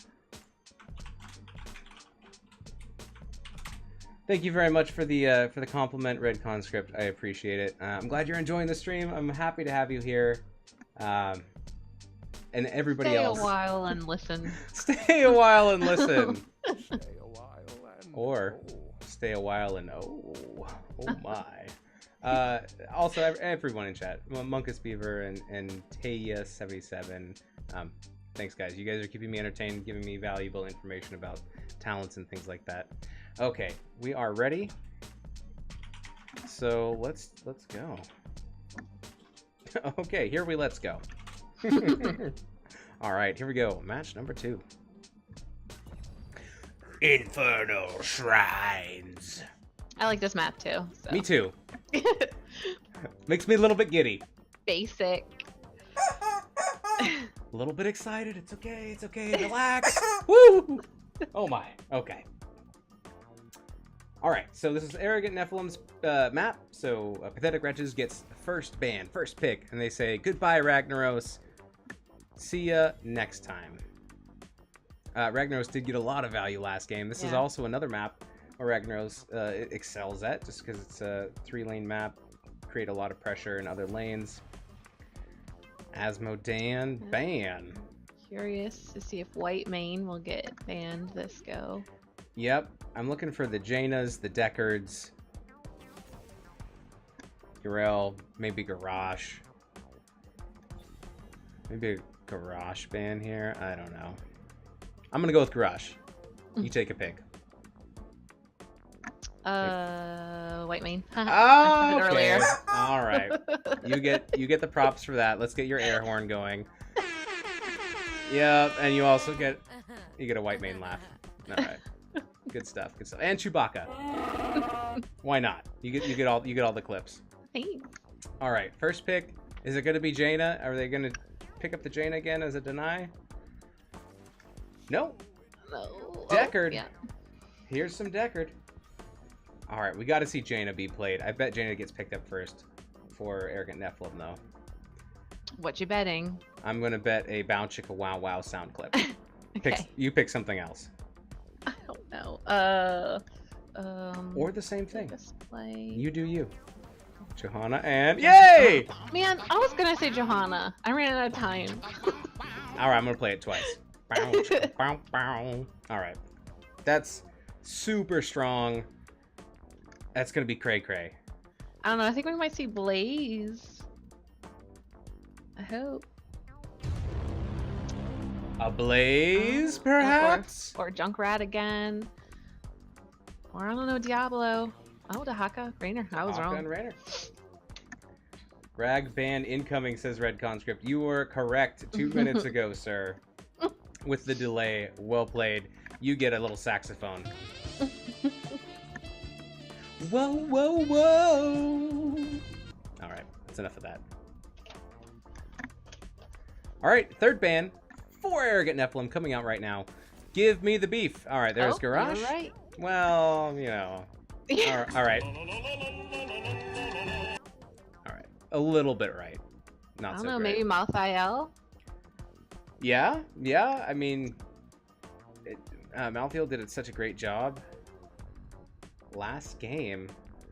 Thank you very much for the compliment, Red Conscript. I appreciate it. I'm glad you're enjoying the stream. I'm happy to have you here, and everybody else. Stay a while and listen. Stay a while and listen. Or stay a while and oh my. Also, everyone in chat, Munkus Beaver and Taya77. Thanks, guys. You guys are keeping me entertained, giving me valuable information about talents and things like that. Okay, we are ready. So let's go. Okay, here we let's go. All right, here we go. Match number 2. Infernal Shrines. I like this map too. So. Me too. Makes me a little bit giddy. Basic. A little bit excited. It's okay. It's okay. Relax. Woo! Oh my. Okay. All right. So this is Arrogant Nephalem's map. So Pathetic Wretches gets first ban, first pick, and they say goodbye, Ragnaros. See ya next time. Ragnaros did get a lot of value last game. This is also another map where Ragnaros excels at, just because it's a 3-lane map. Create a lot of pressure in other lanes. Asmodan ban. Curious to see if White Mane will get banned this go. Yep, I'm looking for the Janas, the Deckards, Garel, maybe Garrosh. Maybe a Garrosh ban here. I don't know. I'm gonna go with Garrosh. You take a pick. White Mane. Oh, okay. Earlier. All right. You get the props for that. Let's get your air horn going. Yep, and you also get a White Mane laugh. All right. Good stuff. Good stuff. And Chewbacca. Why not? You get all the clips. Thanks. All right. First pick. Is it going to be Jaina? Are they going to pick up the Jaina again as a deny? No. No. Deckard. Yeah. Here's some Deckard. All right, we got to see Jaina be played. I bet Jaina gets picked up first for Arrogant Nephalem, though. What you betting? I'm gonna bet a Bow Chicka Wow Wow sound clip. Okay. You pick something else. I don't know. Or the same thing. Display. You do you. Johanna and yay! Man, I was gonna say Johanna. I ran out of time. All right, I'm gonna play it twice. Bow, chicka, bow, bow. All right, that's super strong. That's gonna be cray cray. I don't know. I think we might see Blaze. I hope. A Blaze, perhaps? Or Junkrat again. Or I don't know, Diablo. Oh, Dahaka. Rainer. I was wrong. And Rainer. Rag ban incoming, says Red Conscript. You were correct 2 minutes ago, sir. With the delay. Well played. You get a little saxophone. Whoa, whoa, whoa. All right, that's enough of that. All right, third ban for Arrogant Nephalem coming out right now. Give me the beef. All right, there's Garrosh. You're right. Well, you know. All right. All right, a little bit right. Not I so don't know, great. maybe Malthael? Yeah. I mean, Malthael did such a great job last game.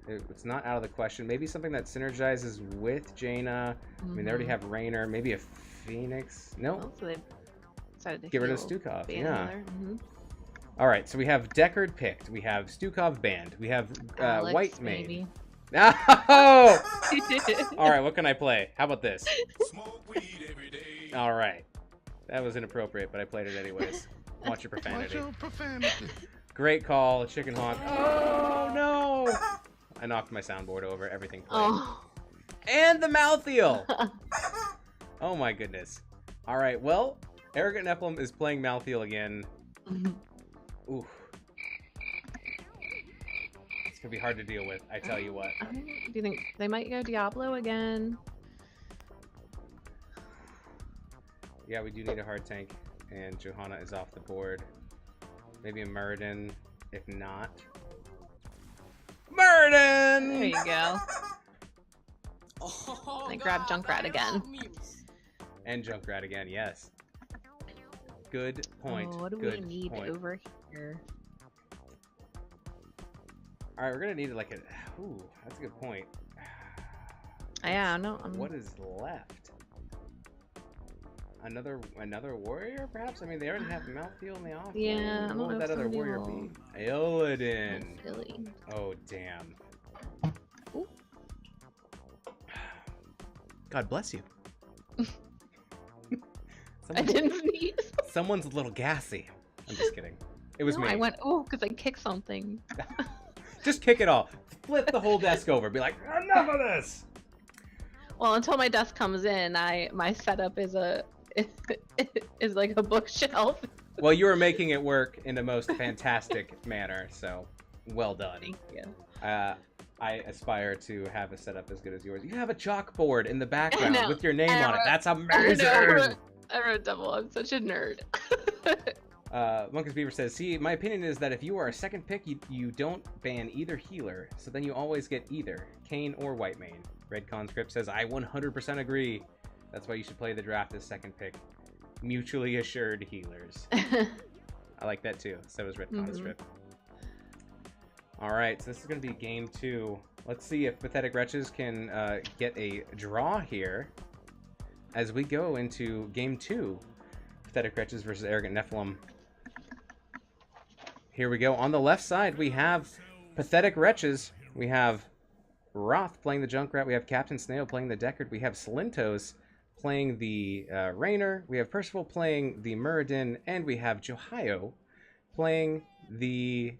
It's not out of the question. Maybe something that synergizes with Jaina. I mean, they already have Rainer. Maybe a Phoenix. No. Oh, so they decided to Get rid of heal Stukov. Ban Yeah. there. All right. So we have Deckard picked. We have Stukov banned. We have Alex, White maybe. Mane. Oh! All right. What can I play? How about this? Smoke weed every day. All right. That was inappropriate, but I played it anyways. Watch your profanity. Watch your profanity. Great call, Chicken Honk. Oh no! I knocked my soundboard over. Everything played. Oh. And the Malthael. Oh my goodness. All right, well, Arrogant Nephalem is playing Malthael again. Ooh. It's gonna be hard to deal with, I tell you what. Do you think they might go Diablo again? Yeah, we do need a hard tank, and Johanna is off the board. Maybe a Muradin, if not. Muradin! There you go. Oh, I grabbed Junkrat again. And Junkrat again, yes. Good point. Oh, what do Good we need point. over here? All right, we're gonna need like a. Ooh, that's a good point. Yeah, no. What is left? Another warrior, perhaps? I mean, they already have Malthael in the off. Yeah, I don't What would know that if other somebody warrior will- be? Illidan. Silly. Oh, damn. Ooh. God bless you. I didn't sneeze. Someone's a little gassy. I'm just kidding. It was No, me. I went, oh, because I kicked something. Just kick it all. Flip the whole desk over. Be like, enough of this. Well, until my desk comes in, my setup is is like a bookshelf. Well, you were making it work in the most fantastic manner, so well done. Thank you. I aspire to have a setup as good as yours. You have a chalkboard in the background know. with your name on it. That's I amazing. wrote double. I'm such a nerd. Monkus Beaver says, see, my opinion is that if you are a second pick, you don't ban either healer, so then you always get either Kayn or Whitemane. Red Conscript says, I 100% agree. That's why you should play the draft as second pick. Mutually assured healers. I like that too. So is Red Conscript. All right, so this is going to be game 2. Let's see if Pathetic Wretches can get a draw here as we go into game 2. Pathetic Wretches versus Arrogant Nephalem. Here we go. On the left side, we have Pathetic Wretches. We have Roth playing the Junkrat. We have Captain Snail playing the Deckard. We have Slintos playing the Raynor. We have Percival playing the Muradin. And we have Johio playing the...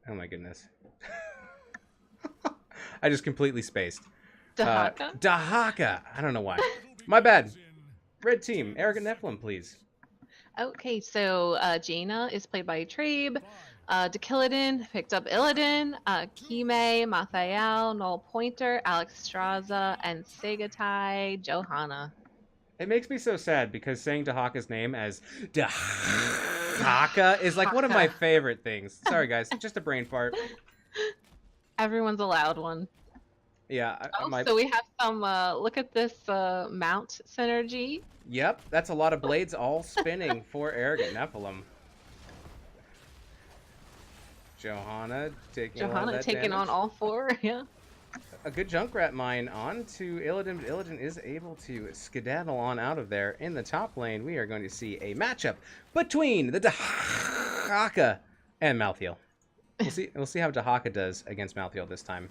Oh my goodness. I just completely spaced. Dahaka? Dahaka. I don't know why. My bad. Red team. Arrogant Nephalem, please. Okay, so Jaina is played by Trabe. Dakilidin picked up Illidan. Kime, Mathael, Null Pointer, Alex Straza, and Segatai Johanna. It makes me so sad because saying Dahaka's name as Dahaka is like one of my favorite things. Sorry, guys. Just a brain fart. Everyone's allowed one. Yeah. So we have some, look at this mount synergy. Yep, that's a lot of blades all spinning for Arrogant Nephalem. Johanna taking on all 4, yeah. A good Junkrat mine on to Illidan, but Illidan is able to skedaddle on out of there. In the top lane, we are going to see a matchup between the Dahaka and Malthael. We'll see how Dahaka does against Malthael this time.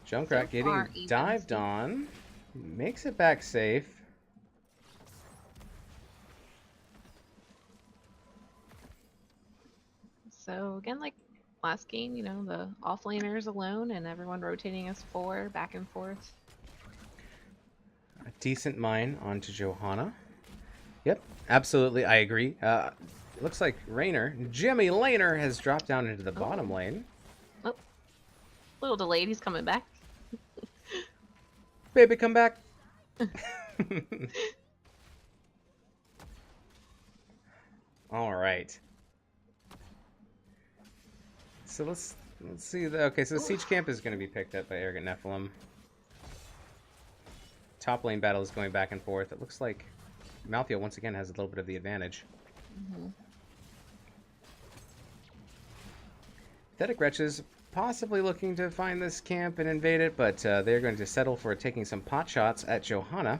Junkrat getting dived on. Makes it back safe. So again, like last game, you know, the offlaners alone and everyone rotating as 4 back and forth. A decent mine onto Johanna. Yep, absolutely, I agree. It looks like Raynor, Jimmy Laner, has dropped down into the bottom lane. Oh, a little delayed. He's coming back. Baby, come back. All right. So let's see. Okay, so the Siege Camp is going to be picked up by Arrogant Nephalem. Top lane battle is going back and forth. It looks like Malthael once again has a little bit of the advantage. Pathetic Wretches possibly looking to find this camp and invade it, but they're going to settle for taking some pot shots at Johanna.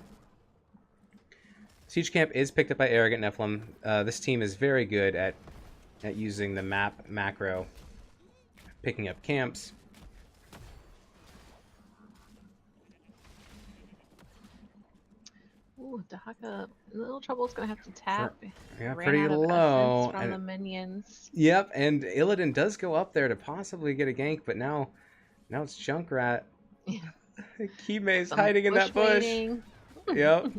Siege Camp is picked up by Arrogant Nephalem. This team is very good at using the map macro, picking up camps. Ooh, Dahaka, a little trouble's gonna have to tap. Yeah, Ran pretty out of low. essence from the minions. Yep, and Illidan does go up there to possibly get a gank, but now it's Junkrat. Yeah. Kime's Some hiding in that bush. waiting. Yep.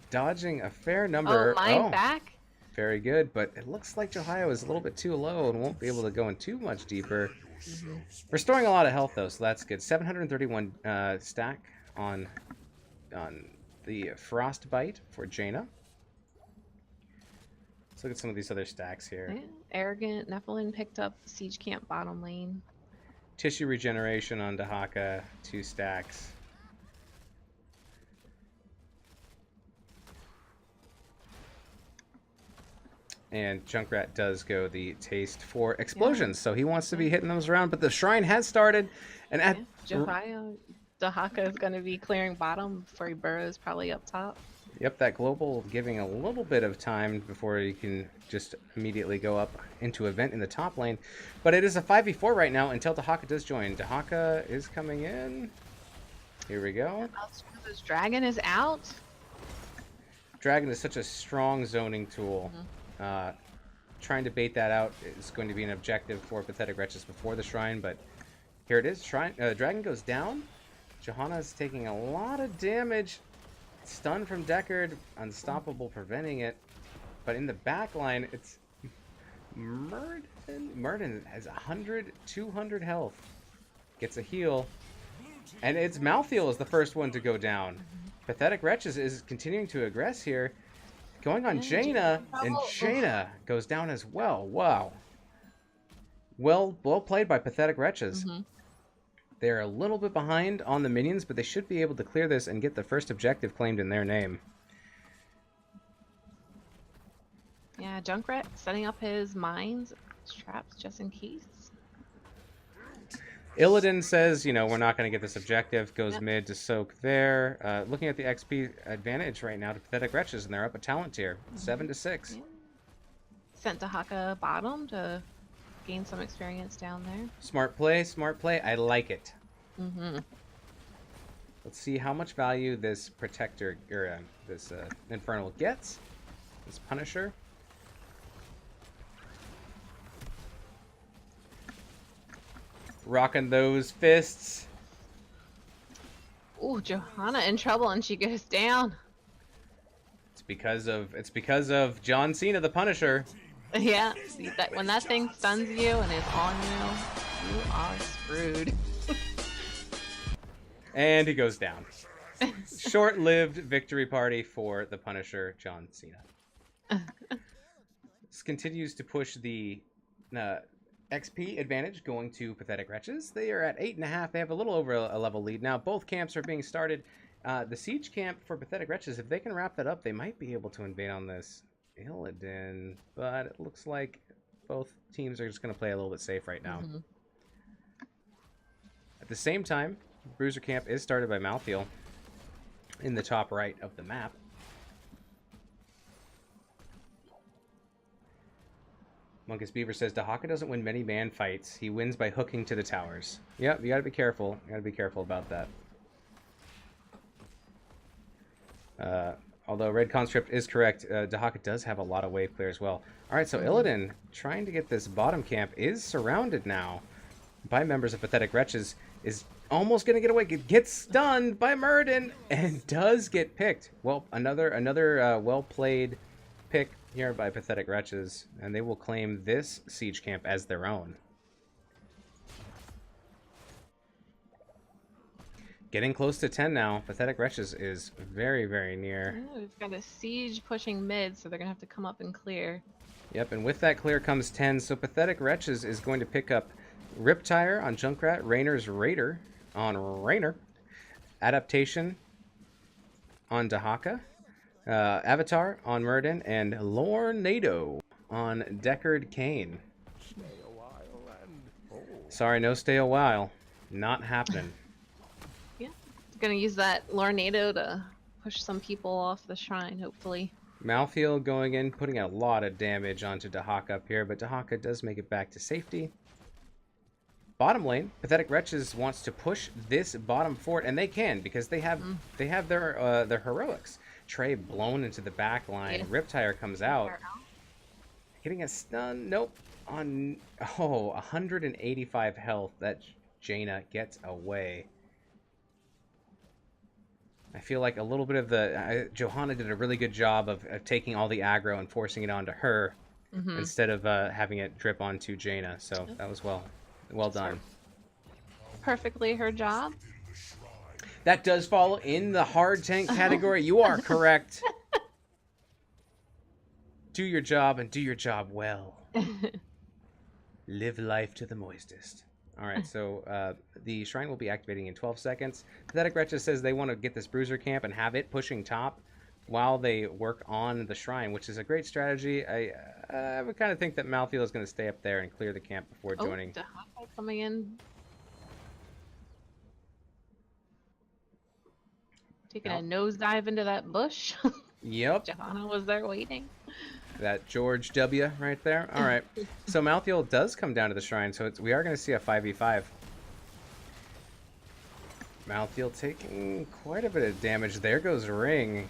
Dodging a fair number. Oh, mine back. Very good, but it looks like Ohio is a little bit too low and won't be able to go in too much deeper. Restoring a lot of health though, so that's good. 731 stack on the Frostbite for Jaina. Let's look at some of these other stacks here. Yeah. Arrogant Nephalem picked up Siege Camp bottom lane. Tissue regeneration on Dahaka, 2 stacks. And Junkrat does go the taste for explosions, so he wants to be hitting those around. But the shrine has started, and at Dahaka is going to be clearing bottom before he burrows probably up top. Yep, that global giving a little bit of time before you can just immediately go up into event in the top lane. But it is a 5v4 right now until Dahaka does join. Dahaka is coming in. Here we go. This dragon is out. Dragon is such a strong zoning tool. Trying to bait that out is going to be an objective for Pathetic Wretches before the shrine, but here it is. Dragon goes down. Johanna is taking a lot of damage. Stun from Deckard, unstoppable, preventing it. But in the back line, it's Murden. Murden has 100, 200 health. Gets a heal. And it's Malthael is the first one to go down. Pathetic Wretches is continuing to aggress here. Going on Jaina, and Jaina goes down as well. Wow. Well played by Pathetic Wretches. They're a little bit behind on the minions, but they should be able to clear this and get the first objective claimed in their name. Yeah, Junkrat setting up his mines, traps just in case. Illidan says, you know, we're not going to get this objective. Goes mid to soak there. Looking at the XP advantage right now to Pathetic Wretches, and they're up a talent tier, 7-6. Yeah. Sent Dahaka bottom to gain some experience down there. Smart play, smart play. I like it. Let's see how much value this Protector, or this Infernal gets. This Punisher. Rocking those fists. Ooh, Johanna in trouble, and she goes down. It's because of John Cena, the Punisher. Yeah, see that when that thing stuns you and is on you, you are screwed. And he goes down. Short-lived victory party for the Punisher, John Cena. This continues to push the XP advantage going to Pathetic Wretches. They are at 8.5. They have a little over a level lead now. Both camps are being started. The siege camp for Pathetic Wretches, if they can wrap that up, they might be able to invade on this Illidan, but it looks like both teams are just going to play a little bit safe right now. At the same time, Bruiser camp is started by Malthael in the top right of the map. Monkus Beaver says, Dahaka doesn't win many man fights. He wins by hooking to the towers. Yep, you gotta be careful. You gotta be careful about that. Although Red Conscript is correct, Dahaka does have a lot of wave clear as well. Alright, so Illidan, trying to get this bottom camp, is surrounded now by members of Pathetic Wretches, is almost going to get away. Gets stunned by Murden, and does get picked. Well, another well-played pick here by Pathetic Wretches, and they will claim this siege camp as their own. Getting close to 10 now. Pathetic Wretches is very, very near. Oh, we've got a siege pushing mid, so they're going to have to come up and clear. Yep, and with that clear comes 10. So Pathetic Wretches is going to pick up Riptire on Junkrat, Rainer's Raider on Rainer, Adaptation on Dahaka, Avatar on Murden, and Lornado on Deckard Kane. Sorry, no stay a while. Not happening. Gonna use that Lornado to push some people off the shrine, hopefully. Malthael going in, putting a lot of damage onto Dahaka up here, but Dahaka does make it back to safety. Bottom lane, Pathetic Wretches wants to push this bottom fort, and they can because they have their heroics. Trey blown into the back line. Yeah. Riptire comes out, getting a stun. Nope. On 185 health. That Jaina gets away. I feel like a little bit of the Johanna did a really good job of taking all the aggro and forcing it onto her instead of having it drip onto Jaina. So that was well done. Perfectly her job. That does fall in the hard tank category. You are correct. Do your job and do your job well. Live life to the moistest. All right, so the shrine will be activating in 12 seconds. Pathetic Wretches says they want to get this bruiser camp and have it pushing top while they work on the shrine, which is a great strategy. I would kind of think that Malthael is going to stay up there and clear the camp before joining. Dahaka coming in. Taking a nosedive into that bush. Yep. Johanna was there waiting. That George W. right there. All right. So Malthael does come down to the shrine, so we are going to see a 5v5. Malthael taking quite a bit of damage. There goes Ring.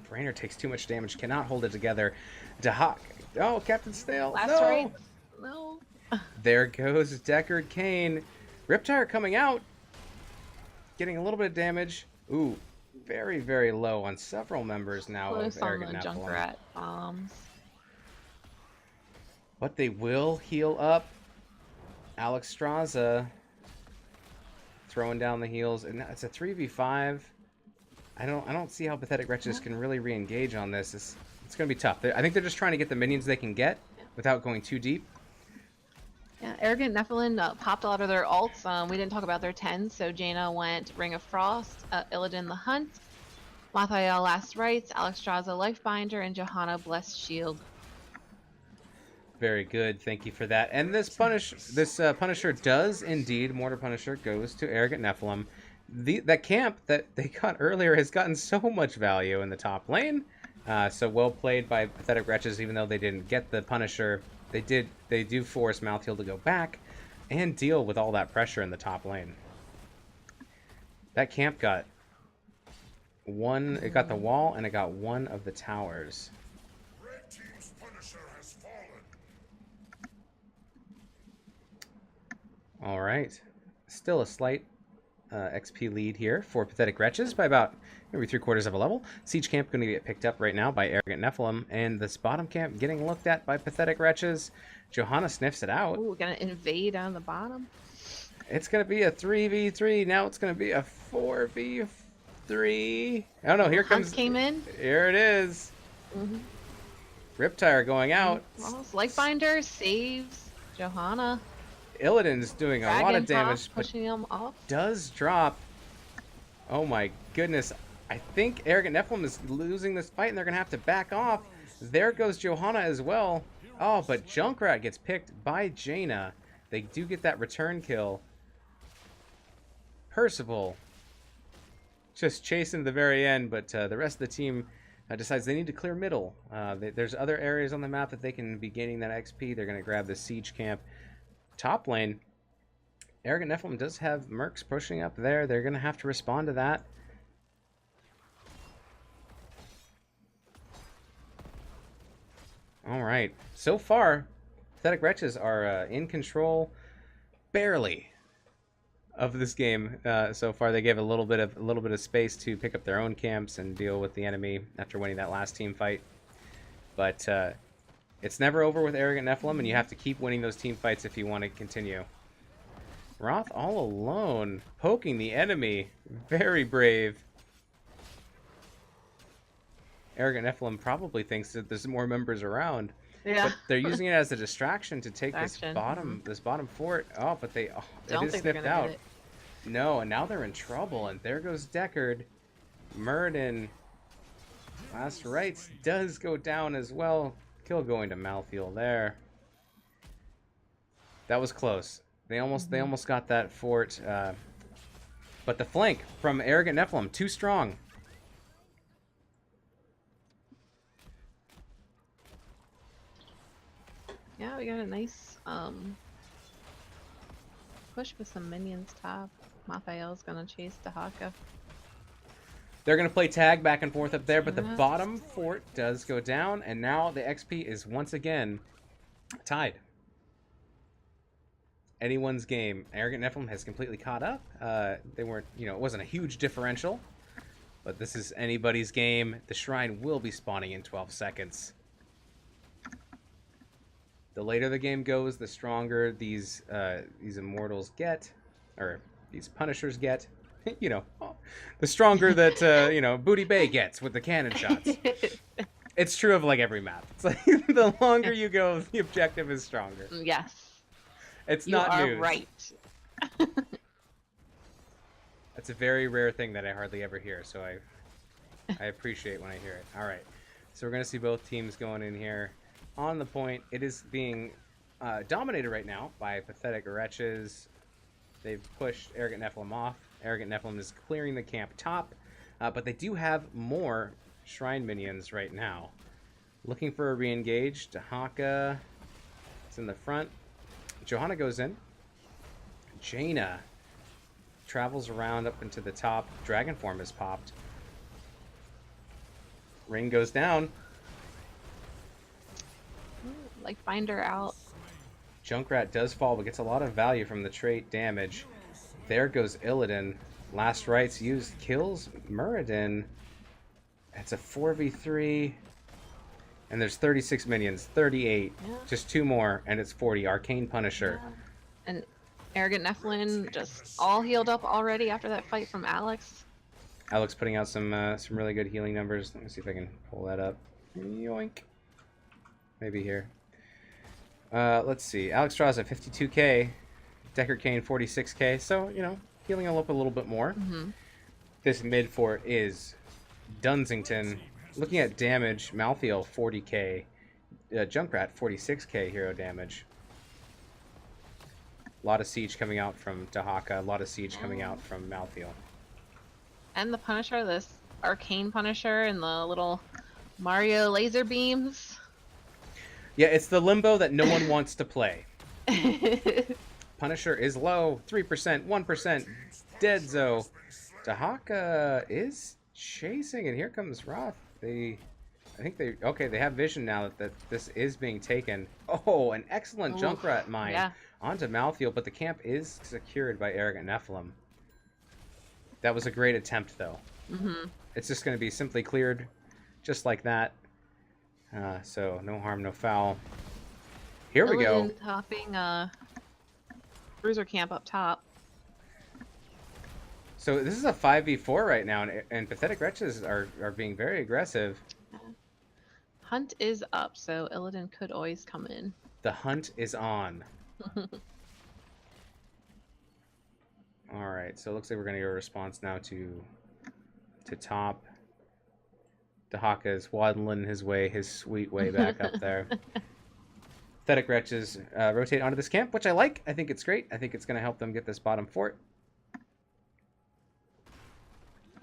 Rainer takes too much damage. Cannot hold it together. Dahak. Oh, Captain Snail. Last right. No. There goes Deckard Cain. Riptire coming out. Getting a little bit of damage. Ooh. Very, very low on several members now Close of Arrogant on the Nephalem. Junkrat bombs. But they will heal up. Alex Straza throwing down the heals, and it's a 3v5. I don't see how Pathetic Wretches can really re-engage on this. It's going to be tough. I think they're just trying to get the minions they can get without going too deep. Yeah, Arrogant Nephalem popped a lot of their alts. We didn't talk about their 10s, so Jaina went Ring of Frost, Illidan the Hunt, Mathael Last Rites, Alexstrasza Lifebinder, and Johanna Blessed Shield. Very good, thank you for that. And this Punisher does indeed, Mortar Punisher goes to Arrogant Nephalem. That camp that they got earlier has gotten so much value in the top lane. So well played by Pathetic Wretches, even though they didn't get the Punisher. They do force Malthael to go back and deal with all that pressure in the top lane. That camp got one, it got the wall and it got one of the towers. Red team's Punisher has fallen. All right, still a slight XP lead here for Pathetic Wretches by about maybe 3/4 of a level. Siege camp going to get picked up right now by Arrogant Nephalem, and this bottom camp getting looked at by Pathetic Wretches. Johanna sniffs it out. Ooh, we're gonna invade on the bottom. It's going to be a 3v3. Now it's going to be a 4v3. I don't know. Here comes. Hunt came in. Here it is. Riptire going out. Lifebinder saves Johanna. Illidan's doing a lot of damage, but pushing him off. Does drop. Oh my goodness. I think Arrogant Nephalem is losing this fight and they're going to have to back off. There goes Johanna as well. Oh, but Junkrat gets picked by Jaina. They do get that return kill. Percival just chasing to the very end, but the rest of the team decides they need to clear middle. There's other areas on the map that they can be gaining that XP. They're going to grab the siege camp. Top lane, Arrogant Nephalem does have mercs pushing up there. They're going to have to respond to that. All right. So far, Pathetic Wretches are in control, barely, of this game. So far, they gave a little bit of space to pick up their own camps and deal with the enemy after winning that last team fight. But it's never over with Arrogant Nephalem, and you have to keep winning those team fights if you want to continue. Roth all alone, poking the enemy. Very brave. Arrogant Nephalem probably thinks that there's more members around. Yeah. But they're using it as a distraction to take this bottom fort. Oh, but it is sniffed out. No, and now they're in trouble, and there goes Deckard. Murden. Last Rites does go down as well. Kill going to Malthael there. That was close. They almost got that fort. But the flank from Arrogant Nephalem, too strong. Yeah, we got a nice push with some minions top. Mathael's gonna chase Dahaka. They're going to play tag back and forth up there, but the bottom fort does go down, and now the XP is once again tied. anyone's game. Arrogant Nephalem has completely caught up. They weren't, it wasn't a huge differential, but this is anybody's game. The shrine will be spawning in 12 seconds. The later the game goes, the stronger these immortals get, or these punishers get. The stronger that Booty Bay gets with the cannon shots. It's true of like every map. It's like the longer you go, the objective is stronger. Yes. It's You not are news. right. That's a very rare thing that I hardly ever hear, so I appreciate when I hear it. All right, so we're gonna see both teams going in here. On the point, it is being dominated right now by Pathetic Wretches. They've pushed Arrogant Nephalem off. Arrogant Nephalem is clearing the camp top, but they do have more Shrine minions right now. Looking for a re-engage. Dahaka is in the front. Johanna goes in. Jaina travels around up into the top. Dragon form is popped. Ring goes down. Like Finder out. Junkrat does fall, but gets a lot of value from the trait damage. There goes Illidan. Last rites used. Kills Muradin. It's a 4v3. And there's 36 minions. 38. Yeah. Just 2 more, and it's 40. Arcane Punisher. Yeah. And Arrogant Nephalem just all healed up already after that fight from Alex. Alex putting out some really good healing numbers. Let me see if I can pull that up. Yoink. Maybe here. Let's see. Alex draws at 52k. Decker Kane 46k. So, healing up a little bit more. Mm-hmm. This mid fort is Dunsington. Looking at damage, Malthael 40k. Junkrat 46k hero damage. A lot of siege coming out from Dahaka. A lot of siege coming out from Malthael. And the Punisher, this Arcane Punisher and the little Mario laser beams. Yeah, it's the limbo that no one wants to play. Punisher is low. 3%, 1%. Dead Zo. Dahaka is chasing, and here comes Roth. They have vision now that this is being taken. Oh, an excellent Junkrat mine onto Malthael, but the camp is secured by Arrogant Nephalem. That was a great attempt, though. Mm-hmm. It's just going to be simply cleared, just like that. So no harm, no foul. Here we go. Topping Bruiser camp up top. So this is a 5v4 right now, and Pathetic Wretches are being very aggressive. Hunt is up, so Illidan could always come in. The hunt is on. Alright, so it looks like we're going to go response now to top. Dahaka is waddling his sweet way back up there. Pathetic Wretches rotate onto this camp, which I like. I think it's great. I think it's going to help them get this bottom fort.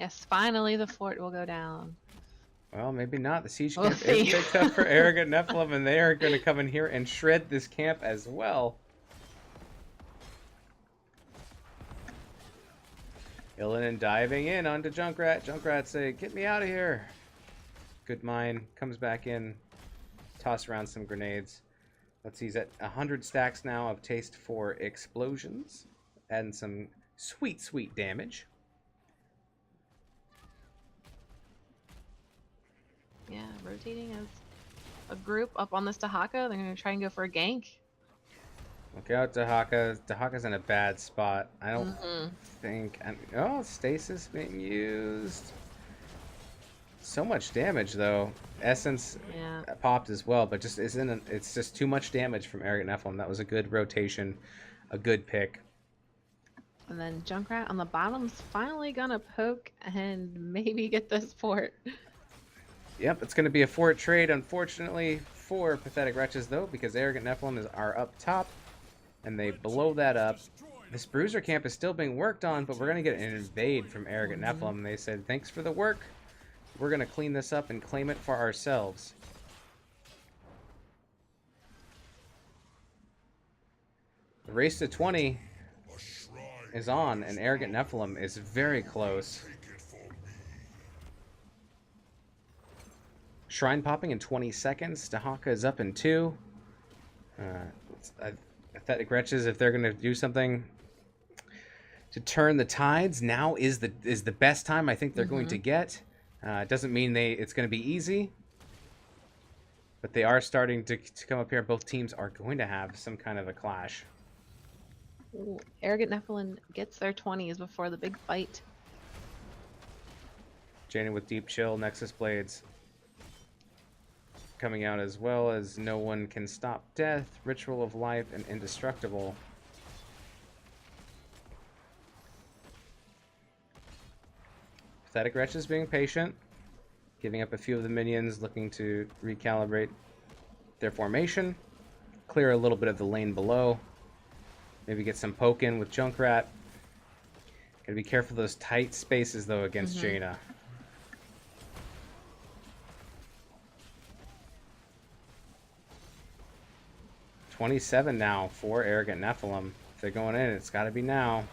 Yes, finally the fort will go down. Well, maybe not. The siege camp is picked up for Arrogant Nephalem, and they are going to come in here and shred this camp as well. Illidan diving in onto Junkrat. Junkrat say, "Get me out of here." Good mine. Comes back in. Toss around some grenades. Let's see, he's at 100 stacks now of taste for explosions. Adding some sweet, sweet damage. Yeah, rotating as a group up on this Dahaka. They're going to try and go for a gank. Look out, Dahaka. Dahaka's in a bad spot. I don't think... Oh, stasis being used. So much damage, though. Essence popped as well, but just it's just too much damage from Arrogant Nephalem. That was a good rotation, a good pick. And then Junkrat on the bottom's finally going to poke and maybe get this fort. Yep, it's going to be a fort trade, unfortunately, for Pathetic Wretches, though, because Arrogant Nephalem are up top, and they blow that up. This Bruiser camp is still being worked on, but we're going to get an invade from Arrogant Nephalem. They said, thanks for the work. We're going to clean this up and claim it for ourselves. The race to 20 is on, and Arrogant Nephalem is very close. Shrine popping in 20 seconds. Dahaka is up in 2. Pathetic Wretches, if they're going to do something to turn the tides, now is the best time I think they're going to get. It doesn't mean it's going to be easy, but they are starting to come up here. Both teams are going to have some kind of a clash. Ooh, Arrogant Nephalem gets their 20s before the big fight. Jaina with Deep Chill, Nexus Blades coming out, as well as No One Can Stop Death, Ritual of Life, and Indestructible. Pathetic Wretches being patient, giving up a few of the minions, looking to recalibrate their formation, clear a little bit of the lane below, maybe get some poke in with Junkrat. Gotta be careful of those tight spaces, though, against Jaina. $27 now for Arrogant Nephalem. If they're going in, it's got to be now.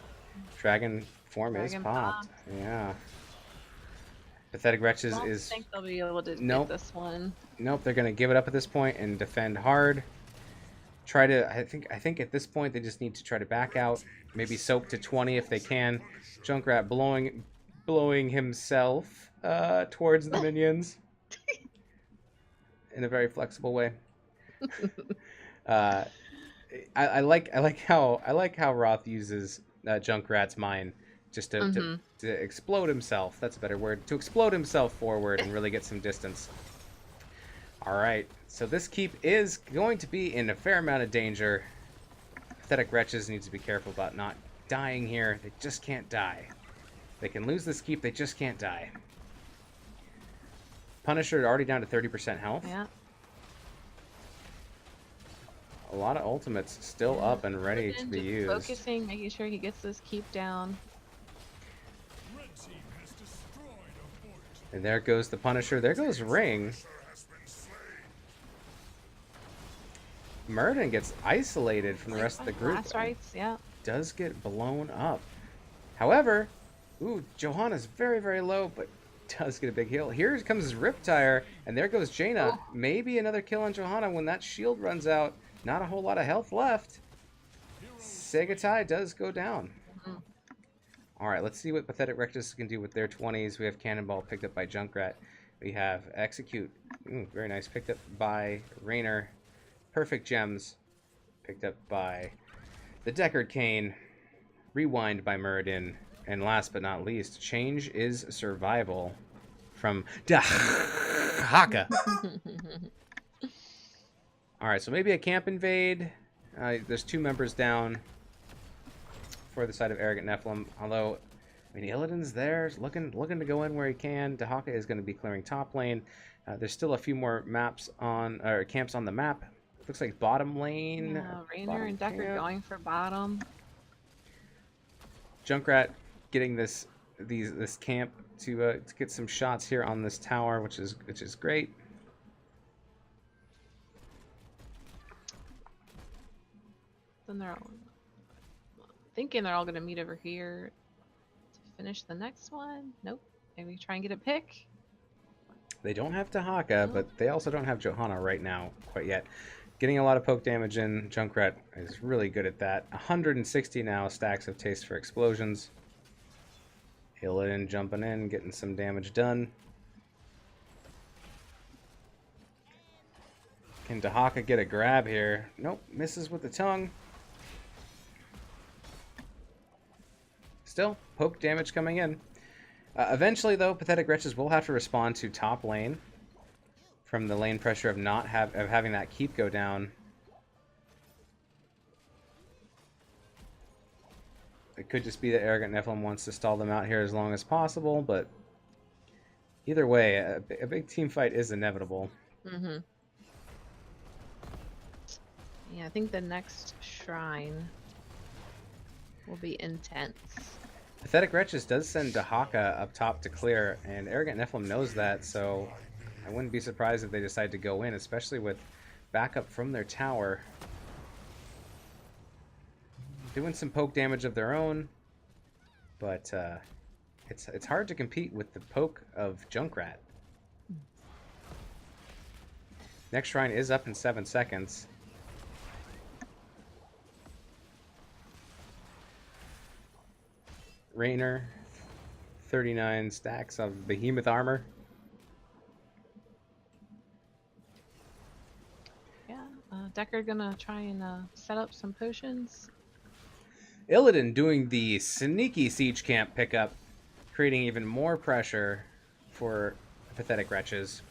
Dragon form is popped. Yeah. Pathetic Wretches I is... think they'll be able to Nope. get this one. Nope, they're going to give it up at this point and defend hard. Try to... I think at this point they just need to try to back out. Maybe soak to 20 if they can. Junkrat blowing himself towards the minions in a very flexible way. I like how Roth uses Junkrat's mind just to explode himself. That's a better word. To explode himself forward and really get some distance. All right, so this keep is going to be in a fair amount of danger. Pathetic Wretches needs to be careful about not dying here. They just can't die. They can lose this keep. They just can't die. Punisher already down to 30% health. Yeah. A lot of ultimates still up and ready to be Just used. focusing, making sure he gets this keep down. And there goes the Punisher. There goes Ring. Murden gets isolated from the rest of the group. Last rights, yeah. Does get blown up. However, ooh, Johanna's very, very low, but does get a big heal. Here comes Riptire, and there goes Jaina. Oh. Maybe another kill on Johanna when that shield runs out. Not a whole lot of health left. Segatai does go down. All right, let's see what Pathetic Wretches can do with their 20s. We have Cannonball picked up by Junkrat. We have Execute. Very nice. Picked up by Raynor. Perfect Gems. Picked up by the Deckard Cane. Rewind by Muradin. And last but not least, Change is Survival from Haka. All right, so maybe a camp invade. There's 2 members down for the side of Arrogant Nephalem. Although, I mean, Illidan's there, looking to go in where he can. Dahaka is going to be clearing top lane. There's still a few more camps on the map. Looks like bottom lane. Yeah, Raynor and Deckard going for bottom. Junkrat getting this camp to get some shots here on this tower, which is great. Then they're all thinking they're all gonna meet over here to finish the next one. Nope. Maybe try and get a pick. They don't have Dahaka, but they also don't have Johanna right now quite yet. Getting a lot of poke damage in. Junkrat is really good at that. 160 now stacks of Taste for Explosions. Illidan jumping in, getting some damage done. Can Dahaka get a grab here? Nope, misses with the tongue. Still, poke damage coming in. Eventually, though, Pathetic Wretches will have to respond to top lane from the lane pressure of having that keep go down. It could just be that Arrogant Nephalem wants to stall them out here as long as possible, but either way, a big team fight is inevitable. Yeah, I think the next shrine will be intense. Pathetic Wretches does send Dahaka up top to clear, and Arrogant Nephalem knows that, so I wouldn't be surprised if they decide to go in, especially with backup from their tower. Doing some poke damage of their own, but it's hard to compete with the poke of Junkrat. Next shrine is up in 7 seconds. Raynor. 39 stacks of behemoth armor. Yeah, Decker gonna try and set up some potions. Illidan doing the sneaky siege camp pickup, creating even more pressure for Pathetic Wretches.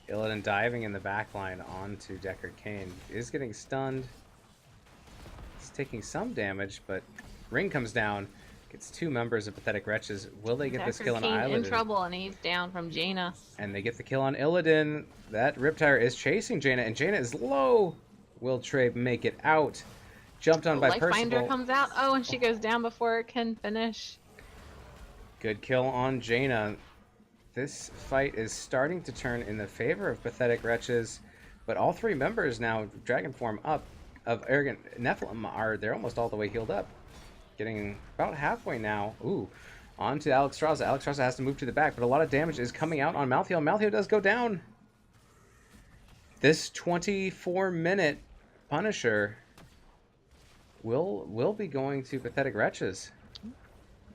Illidan diving in the backline onto Deckard Cain. Is getting stunned. He's taking some damage, but Ring comes down. Gets 2 members of Pathetic Wretches. Will they get this kill on Cain in Illidan? trouble, and he's down from Jaina. And they get the kill on Illidan. That Riptire is chasing Jaina, and Jaina is low. Will Trabe make it out? Jumped on by Lifebinder Percival. comes out. Oh, and she goes down before it can finish. Good kill on Jaina. This fight is starting to turn in the favor of Pathetic Wretches, but all 3 members now, Dragon Form up, of Arrogant Nephalem they're almost all the way healed up. Getting about halfway now. Ooh, on to Alex Straza. Alex Straza has to move to the back, but a lot of damage is coming out on Malthael. Malthael does go down. This 24-minute Punisher will be going to Pathetic Wretches.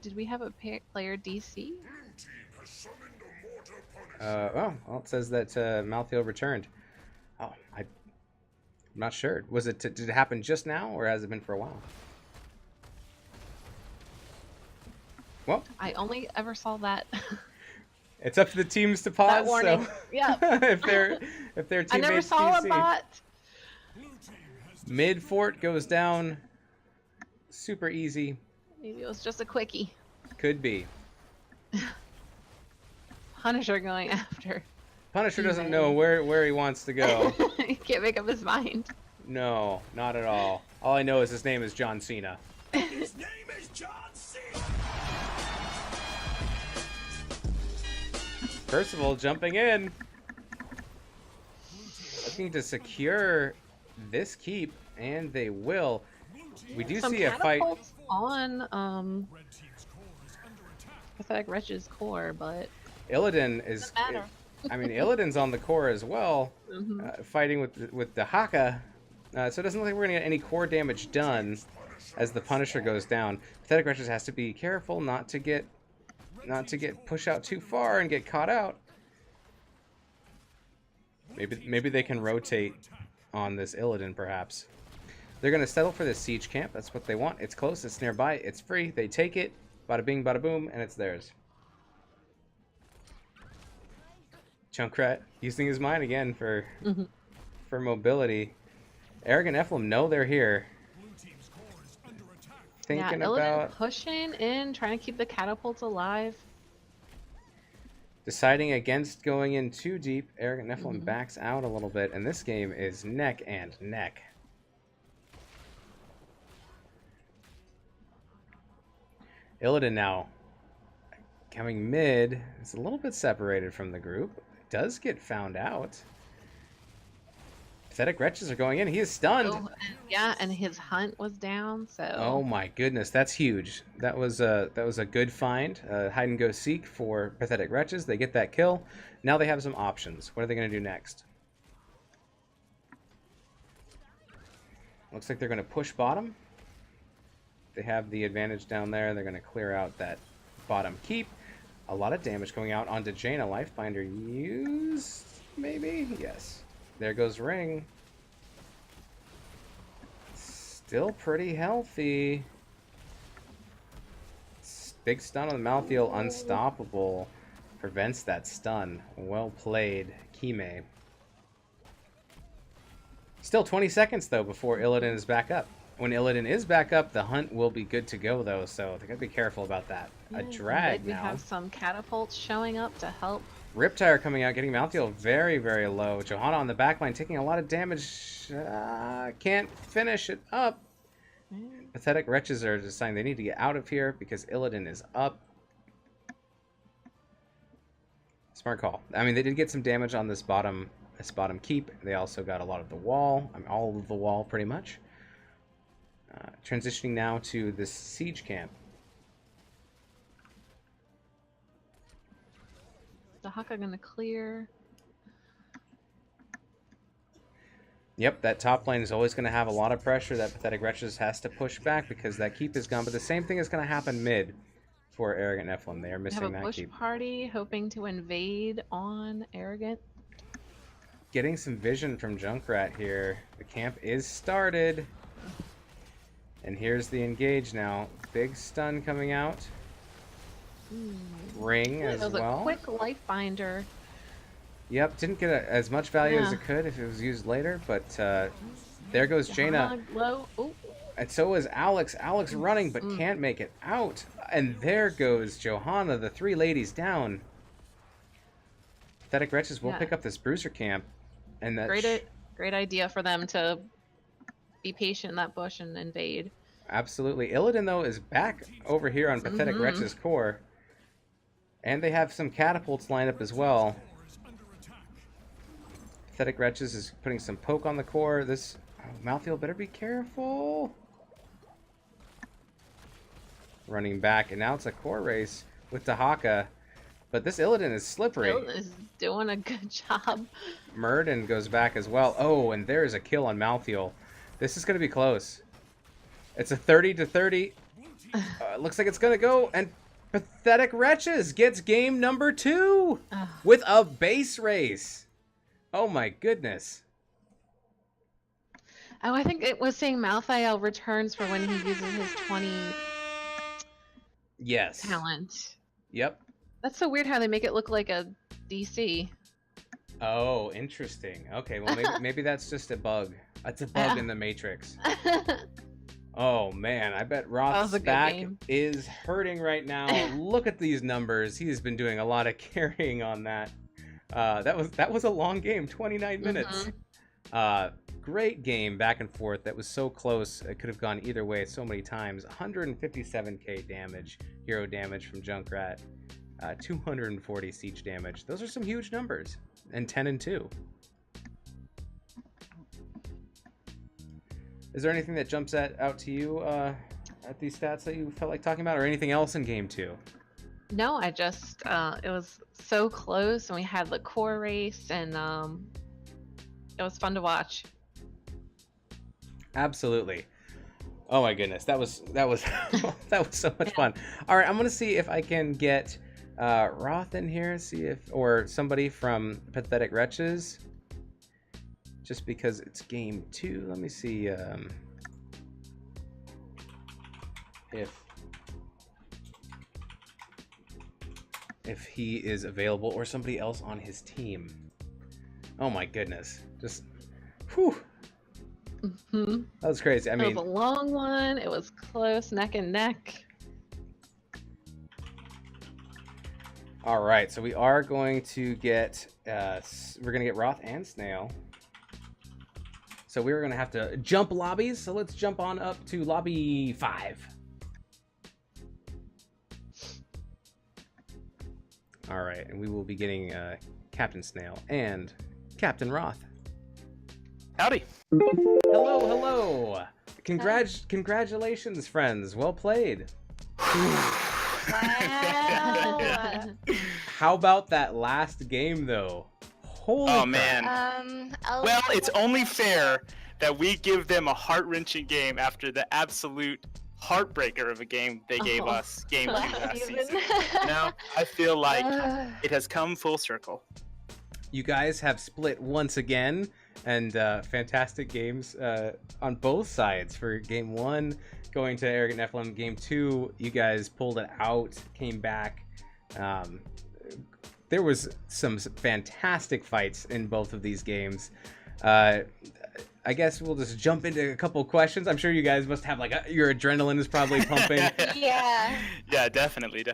Did we have a player DC? Well, it says that Malthael returned. Oh, I'm not sure. Did it happen just now, or has it been for a while? Well, I only ever saw that. it's up to the teams to pause. That warning. So Yeah. if their teammates I never saw DC. a bot. Mid fort goes down. Super easy. Maybe it was just a quickie. Could be. Punisher going after. Punisher doesn't know where he wants to go. He can't make up his mind. No, not at all. All I know is his name is John Cena. His name is John Cena. Percival jumping in. Looking to secure this keep, and they will. We do Some see a fight. catapults on Pathetic Wretches core, but Illidan is. doesn't matter. I mean, Illidan's on the core as well, Mhm. fighting with the Haka. So it doesn't look like we're gonna get any core damage done as the Punisher goes down. Pathetic Wretches has to be careful not to get pushed out too far and get caught out. Maybe they can rotate on this Illidan, perhaps. They're gonna settle for this siege camp. That's what they want. It's close. It's nearby. It's free. They take it. Bada bing, bada boom, and it's theirs. Junkrat using his mind again for mobility. Arrogant Nephalem know they're here. Thinking Illidan about pushing in, trying to keep the catapults alive. deciding against going in too deep. Arrogant Nephalem backs out a little bit, and this game is neck and neck. Illidan now coming mid. It's a little bit separated from the group. Does get found out. Pathetic Wretches are going in. He is stunned. Oh, yeah, and his hunt was down, so. Oh my goodness, that's huge. That was a good find. Hide and go seek for Pathetic Wretches. They get that kill. Now they have some options. What are they going to do next? Looks like they're going to push bottom. They have the advantage down there. They're going to clear out that bottom keep. A lot of damage going out onto Jaina. Lifebinder used, maybe? Yes. There goes Ring. Still pretty healthy. Big stun on the Malthael. Unstoppable. Prevents that stun. Well played, Kime. Still 20 seconds, though, before Illidan is back up. When Illidan is back up, the hunt will be good to go, though, so they gotta be careful about that. A drag We now. have some catapults showing up to help. Riptire coming out, getting Malthael very, very low. Johanna on the backline taking a lot of damage. Can't finish it up. Pathetic Wretches are deciding they need to get out of here because Illidan is up. Smart call. I mean, they did get some damage on this bottom keep. They also got a lot of the wall. I mean, all of the wall, pretty much. Transitioning now to this siege camp. The Haka gonna clear. Yep, that top lane is always going to have a lot of pressure that Pathetic Wretches has to push back because that keep is gone. But the same thing is going to happen mid for Arrogant Nephalem. They are We have missing a that bush keep. party hoping to invade on Arrogant. Getting some vision from Junkrat here. The camp is started. And here's the engage now. Big stun coming out. Ring as That was well. a quick life binder. Yep, didn't get as much value as Yeah. it could if it was used later, but there goes Jaina. Low. Ooh. And so is Alex. Alex running, but can't make it out. And there goes Johanna, the 3 ladies down. Pathetic Wretches will Yeah. pick up this bruiser camp. And that Great idea for them to be patient in that bush and invade. absolutely. Illidan, though, is back over here on Pathetic Wretches' core. And they have some catapults lined up as well. Pathetic Wretches is putting some poke on the core. This Malthael better be careful. Running back, and now it's a core race with Dahaka. But this Illidan is slippery. Bill is doing a good job. Murden goes back as well. Oh, and there is a kill on Malthael. This is going to be close. It's a 30-30. Looks like it's going to go, and Pathetic Wretches gets game number 2 with a base race. Oh my goodness. Oh, I think it was saying Malthael returns for when he uses his 20 Yes. talent. Yep. That's so weird how they make it look like a DC. Oh, interesting. Okay, well maybe that's just a bug. It's a bug in the Matrix. Oh man, I bet Roth's was a good back game. is hurting right now. Look at these numbers. He's been doing a lot of carrying on that. That was a long game, 29 minutes. Great game back and forth. That was so close. It could have gone either way so many times. 157k damage, hero damage from Junkrat. 240 siege damage. Those are some huge numbers. And 10-2. Is there anything that jumps out to you at these stats that you felt like talking about, or anything else in game 2? No, I just it was so close, and we had the core race, and it was fun to watch. Absolutely. Oh my goodness, that was that was so much fun. All right, I'm gonna see if I can get Roth in here, see if, or somebody from Pathetic Wretches, just because it's game 2. Let me see if he is available, or somebody else on his team. Oh my goodness, just whew. Mm-hmm. That was crazy. I It mean, was a long one. It was close, neck and neck. all right, so we are going to get we're gonna get Roth and Snail. So we're gonna have to jump lobbies. So let's jump on up to lobby 5. All right, and we will be getting Captain Snail and Captain Roth. Howdy. Hello. Congratulations, friends. Well played. Wow. How about that last game, though? Holy Oh crap. man. Well, it's only fair that we give them a heart-wrenching game after the absolute heartbreaker of a game they gave us game 2 Last last season. season. Now I feel like it has come full circle. You guys have split once again, and fantastic games on both sides. For game 1, going to Arrogant Nephalem. Game 2, you guys pulled it out, came back. There was some fantastic fights in both of these games. I guess we'll just jump into a couple questions. I'm sure you guys must have your adrenaline is probably pumping. Yeah. Yeah, definitely.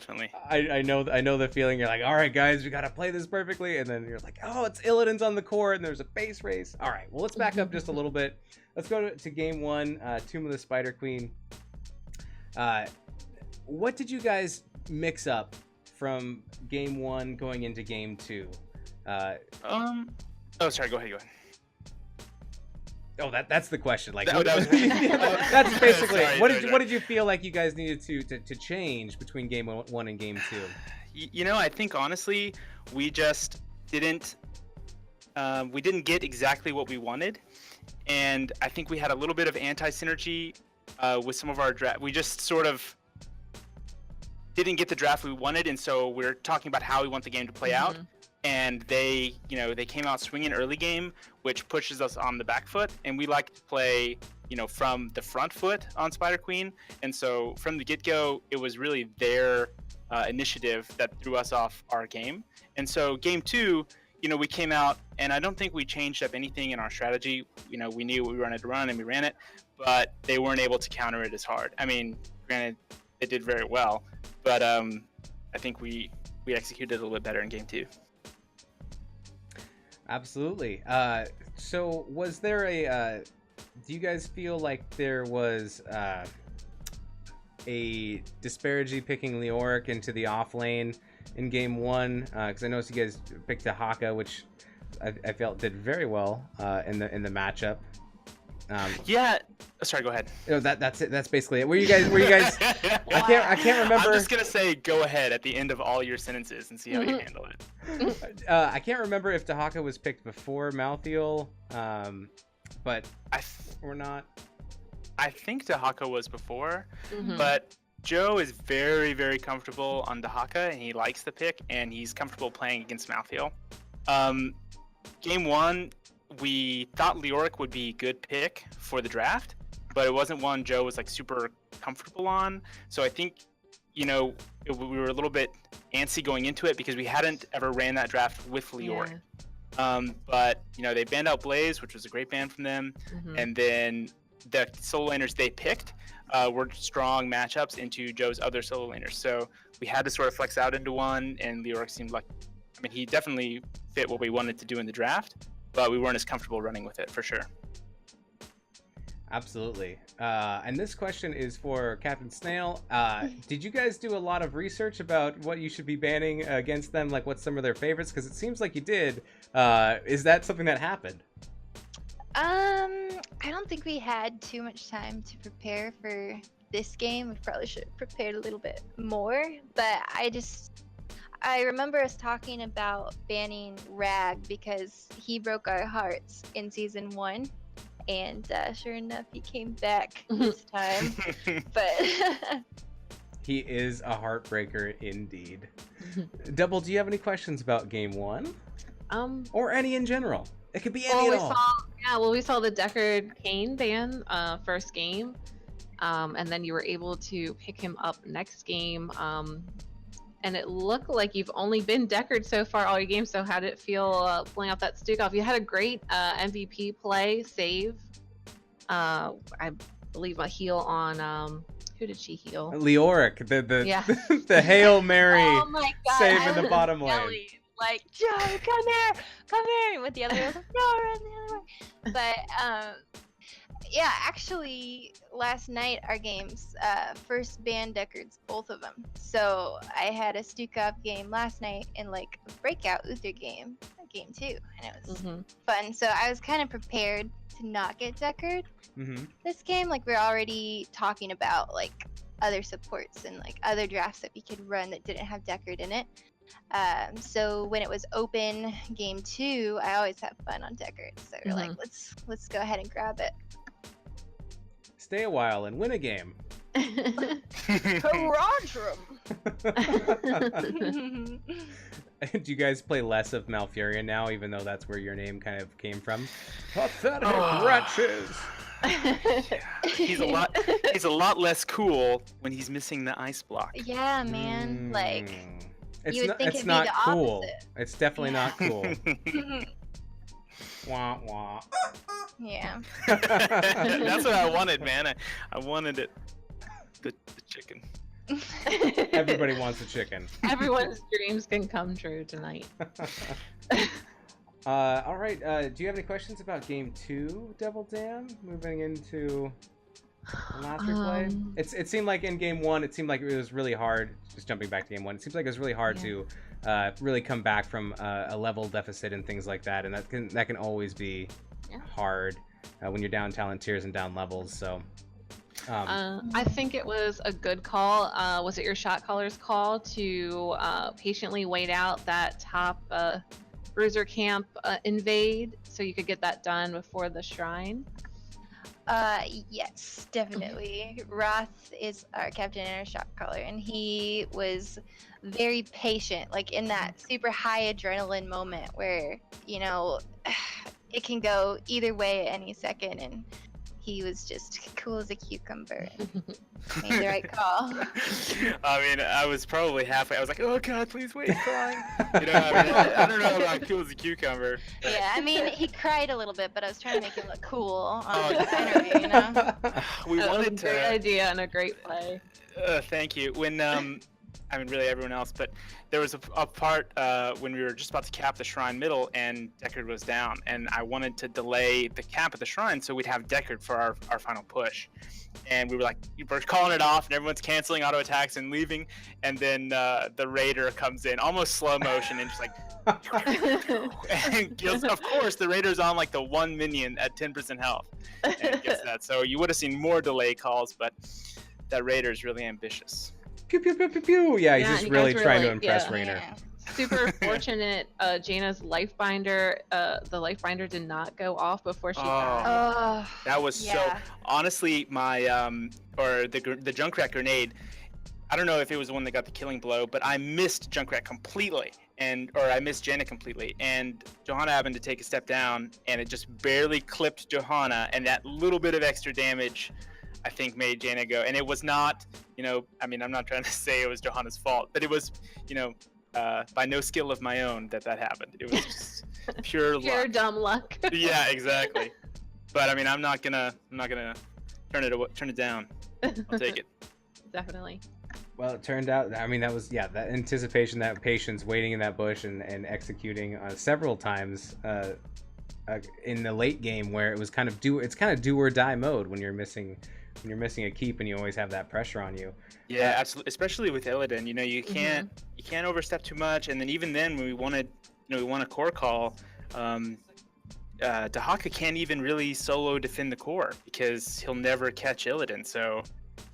I know the feeling. You're like, all right, guys, we gotta play this perfectly, and then you're like, oh, it's Illidan's on the core, and there's a base race. All right, well, let's back up just a little bit. Let's go to game 1, Tomb of the Spider Queen. What did you guys mix up from game 1 going into game 2? Oh, sorry. Go ahead. Oh, that's the question. Like, That was- that's basically Sorry, what sorry. did you feel like you guys needed to change between game 1 and game 2? You know, I think honestly, we just didn't get exactly what we wanted, and I think we had a little bit of anti-synergy with some of our draft. We just sort of didn't get the draft we wanted, and so we're talking about how we want the game to play out. And they came out swinging early game, which pushes us on the back foot, and we like to play, from the front foot on Spider Queen. And so from the get-go, it was really their initiative that threw us off our game. And so game 2, we came out, and I don't think we changed up anything in our strategy. We knew we wanted to run, and we ran it, but they weren't able to counter it as hard. I mean, granted, they did very well, but I think we executed a little bit better in game 2. Absolutely. So was there do you guys feel like there was a disparity picking Leoric into the off lane in game 1? Because I noticed you guys picked Dahaka, which I felt did very well in the matchup. Yeah. Sorry, go ahead. That's it. That's basically it. Were you guys? I can't remember. I'm just gonna say go ahead at the end of all your sentences and see how you handle it. I can't remember if Dahaka was picked before Malthael, but or not. I think Dahaka was before, but Joe is very, very comfortable on Dahaka, and he likes the pick, and he's comfortable playing against Malthael. Game 1, we thought Leoric would be a good pick for the draft, but it wasn't one Joe was like super comfortable on. So I think, we were a little bit antsy going into it because we hadn't ever ran that draft with Leoric. Yeah. But they banned out Blaze, which was a great ban from them, and then the solo laners they picked were strong matchups into Joe's other solo laners. So we had to sort of flex out into one, and Leoric seemed like, he definitely fit what we wanted to do in the draft, but we weren't as comfortable running with it for sure. Absolutely. And this question is for Captain Snail. Did you guys do a lot of research about what you should be banning against them? Like, what's some of their favorites? Because it seems like you did. Is that something that happened? I don't think we had too much time to prepare for this game. We probably should have prepared a little bit more, but I remember us talking about banning Rag because he broke our hearts in season 1, and sure enough, he came back this time. But he is a heartbreaker indeed. Double, do you have any questions about game 1? Or any in general? It could be any at all. We saw the Deckard Kane ban first game, and then you were able to pick him up next game. And it looked like you've only been Deckard so far all your games. So how did it feel pulling out that Stuk off? You had a great MVP play, save. I believe a heal on who did she heal? Leoric, the Hail Mary oh my God, save in the bottom lane. Like, Joe, come here, with the other one, like, no, run the other way. But yeah, actually, last night our games first banned Deckards, both of them. So I had a Stukov game last night and like a breakout Uther game 2, and it was fun. So I was kind of prepared to not get Deckard this game. Like, we're already talking about like other supports and like other drafts that we could run that didn't have Deckard in it. So when it was open game 2, I always have fun on Deckard. So we're like, let's go ahead and grab it. Stay a while and win a game. Roger. Do you guys play less of Malfurion now, even though that's where your name kind of came from? Pathetic wretches. He's a lot less cool when he's missing the ice block. Yeah, man. Like, it's not cool. It's definitely not cool. Wah wah. Yeah. That's what I wanted, man. I wanted it. The chicken. Everybody wants a chicken. Everyone's dreams can come true tonight. All right. Do you have any questions about game 2, Devil Dam? Moving into master play. It seemed like in game 1, it seemed like it was really hard. Just jumping back to game 1, it seems like it was really hard to really come back from a level deficit and things like that, and that can always be hard when you're down talent tiers and down levels. So I think it was a good call. Was it your shot caller's call to patiently wait out that top Bruiser Camp invade, so you could get that done before the shrine? Yes, definitely. Roth is our captain and our shot caller, and he was very patient, like in that super high adrenaline moment where, you know, it can go either way at any second, and he was just cool as a cucumber and made the right call. I mean, I was probably halfway. I was like, "Oh God, please wait, crying." You know, I mean, I don't know about cool as a cucumber. Yeah, I mean, he cried a little bit, but I was trying to make it look cool on the interview, you know? We That was a wanted great to. idea and a great play. Thank you. When I mean, really everyone else, but there was a part when we were just about to cap the shrine middle, and Deckard was down, and I wanted to delay the cap at the shrine so we'd have Deckard for our final push. And we were like, we're calling it off, and everyone's canceling auto attacks and leaving, and then the raider comes in, almost slow motion, and just like, and kills. Of course, the raider's on like the one minion at 10% health, and gets that. So you would have seen more delay calls, but that raider is really ambitious. Pew pew pew pew pew. Yeah, he's Yeah, just you really guys were trying to like- impress yeah. Raynor. Yeah. Super fortunate. Jaina's life binder, the life binder did not go off before she died. Oh, That was so. yeah. Honestly, my or the Junkrat grenade. I don't know if it was the one that got the killing blow, but I missed Junkrat completely, or I missed Jaina completely, and Johanna happened to take a step down, and it just barely clipped Johanna, and that little bit of extra damage, I think, made Jaina go. And it was not, you know, I mean, I'm not trying to say it was Johanna's fault, but it was, you know, by no skill of my own that happened. It was just pure Pure luck. dumb luck. Yeah, exactly. But I mean, I'm not gonna turn it down. I'll take it. Definitely. Well, it turned out, I mean, that was, yeah, that anticipation, that patience, waiting in that bush and executing several times in the late game, where it was kind of do or die mode when you're missing a keep, and you always have that pressure on you. Yeah, absolutely. Especially with Illidan, you know, you can't overstep too much. And then even then, when we wanted, you know, we won a core call, Dahaka can't even really solo defend the core because he'll never catch Illidan. So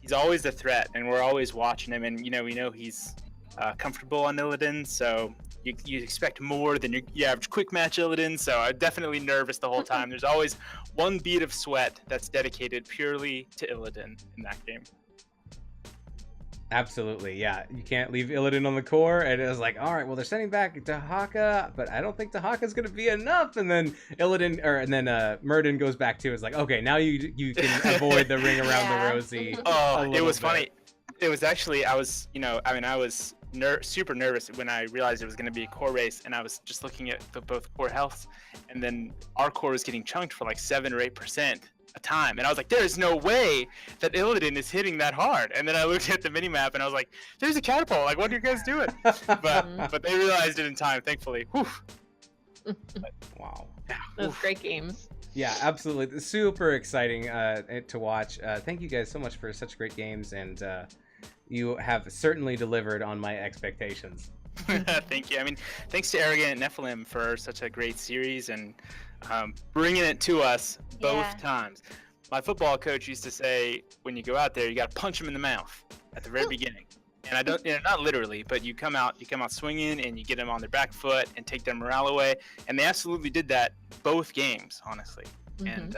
he's always a threat, and we're always watching him. And you know, we know he's comfortable on Illidan, so you expect more than your average quick match Illidan. So I'm definitely nervous the whole time. There's always one bead of sweat that's dedicated purely to Illidan in that game. Absolutely, yeah. You can't leave Illidan on the core, and it was like, all right, well, they're sending back Dahaka, but I don't think Dahaka's going to be enough. And then Murden goes back to, it's like, okay, now you can avoid the ring around the Rosie. Oh, it was bit. funny. It was actually, I was super nervous when I realized it was going to be a core race, and I was just looking at both core healths, and then our core was getting chunked for like 7 or 8% a time, and I was like, there is no way that Illidan is hitting that hard. And then I looked at the minimap, and I was like, there's a catapult, like, what are you guys doing? but they realized it in time, thankfully. Whew. Wow. Yeah, Those great games. Yeah, absolutely. Super exciting to watch. Thank you guys so much for such great games, and you have certainly delivered on my expectations. Thank you. I mean, thanks to Arrogant and Nephalem for such a great series and bringing it to us both times. My football coach used to say, when you go out there, you got to punch them in the mouth at the very beginning. And I don't, not literally, but you come out swinging, and you get them on their back foot and take their morale away. And they absolutely did that both games, honestly. And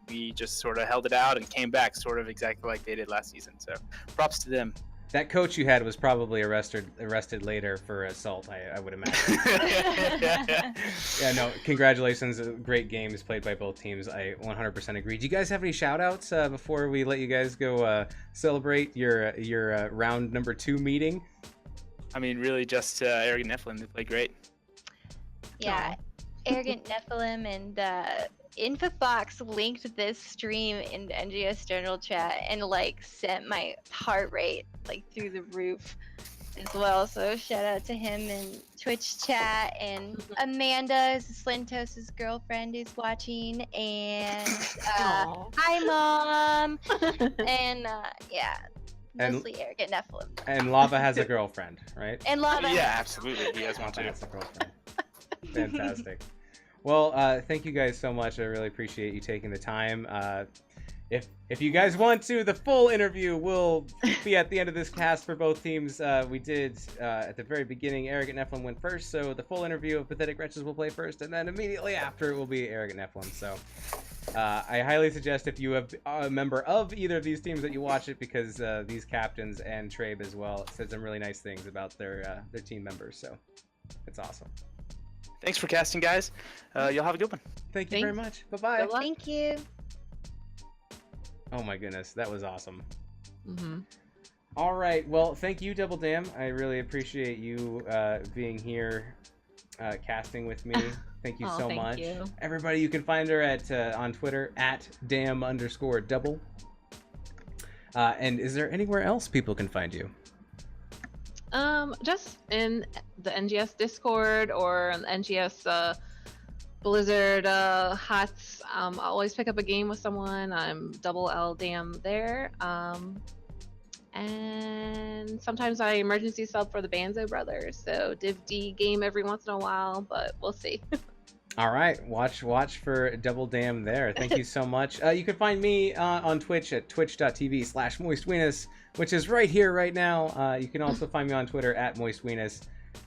we just sort of held it out and came back sort of exactly like they did last season. So props to them. That coach you had was probably arrested later for assault, I would imagine. Yeah, no, congratulations. Great games played by both teams. I 100% agree. Do you guys have any shout-outs before we let you guys go celebrate your round number 2 meeting? I mean, really just Arrogant Nephalem. They played great. Yeah, Arrogant Nephalem and Infofox linked this stream in the NGS general chat and like sent my heart rate like through the roof as well. So shout out to him and Twitch chat, and Amanda, Slintos's girlfriend, is watching, and hi Mom, and yeah, mostly Arrogant Nephalem. And Lava has a girlfriend, right? And Lava. Yeah, absolutely. He has one Lava too. has a girlfriend. Fantastic. Well, thank you guys so much. I really appreciate you taking the time. if you guys want to, the full interview will be at the end of this cast for both teams. We did at the very beginning, Arrogant Nephalem went first, so the full interview of Pathetic Wretches will play first, and then immediately after it will be Arrogant Nephalem. So I highly suggest if you have a member of either of these teams that you watch it, because these captains and Trabe as well said some really nice things about their team members. So it's awesome. Thanks for casting, guys. You'll have a good one. Thank you very much. Bye-bye. Good luck. Thank you. Oh my goodness, that was awesome. Mm-hmm. All right, well, thank you, Double Dam. I really appreciate you being here, casting with me. Thank you so thank much. you. Everybody, you can find her at on Twitter at @dam_double. And is there anywhere else people can find you? Just in the NGS Discord or on the NGS Blizzard HOTS. I always pick up a game with someone. I'm double L Dam there. And sometimes I emergency sub for the Banzo Brothers. So Div D game every once in a while, but we'll see. All right, watch for Double Dam there. Thank you so much. You can find me on Twitch at twitch.tv/moistweenus, which is right here, right now. You can also find me on Twitter at moistweenus.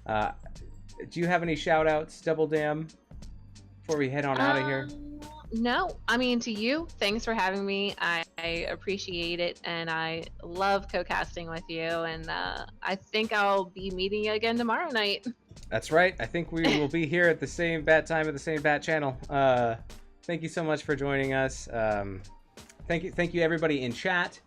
Do you have any shout outs, Double Dam, before we head on out of here? No, I mean, to you, thanks for having me. I appreciate it, and I love co-casting with you, and I think I'll be meeting you again tomorrow night. That's right. I think we will be here at the same bat time at the same bat channel. Thank you so much for joining us. Thank you everybody in chat.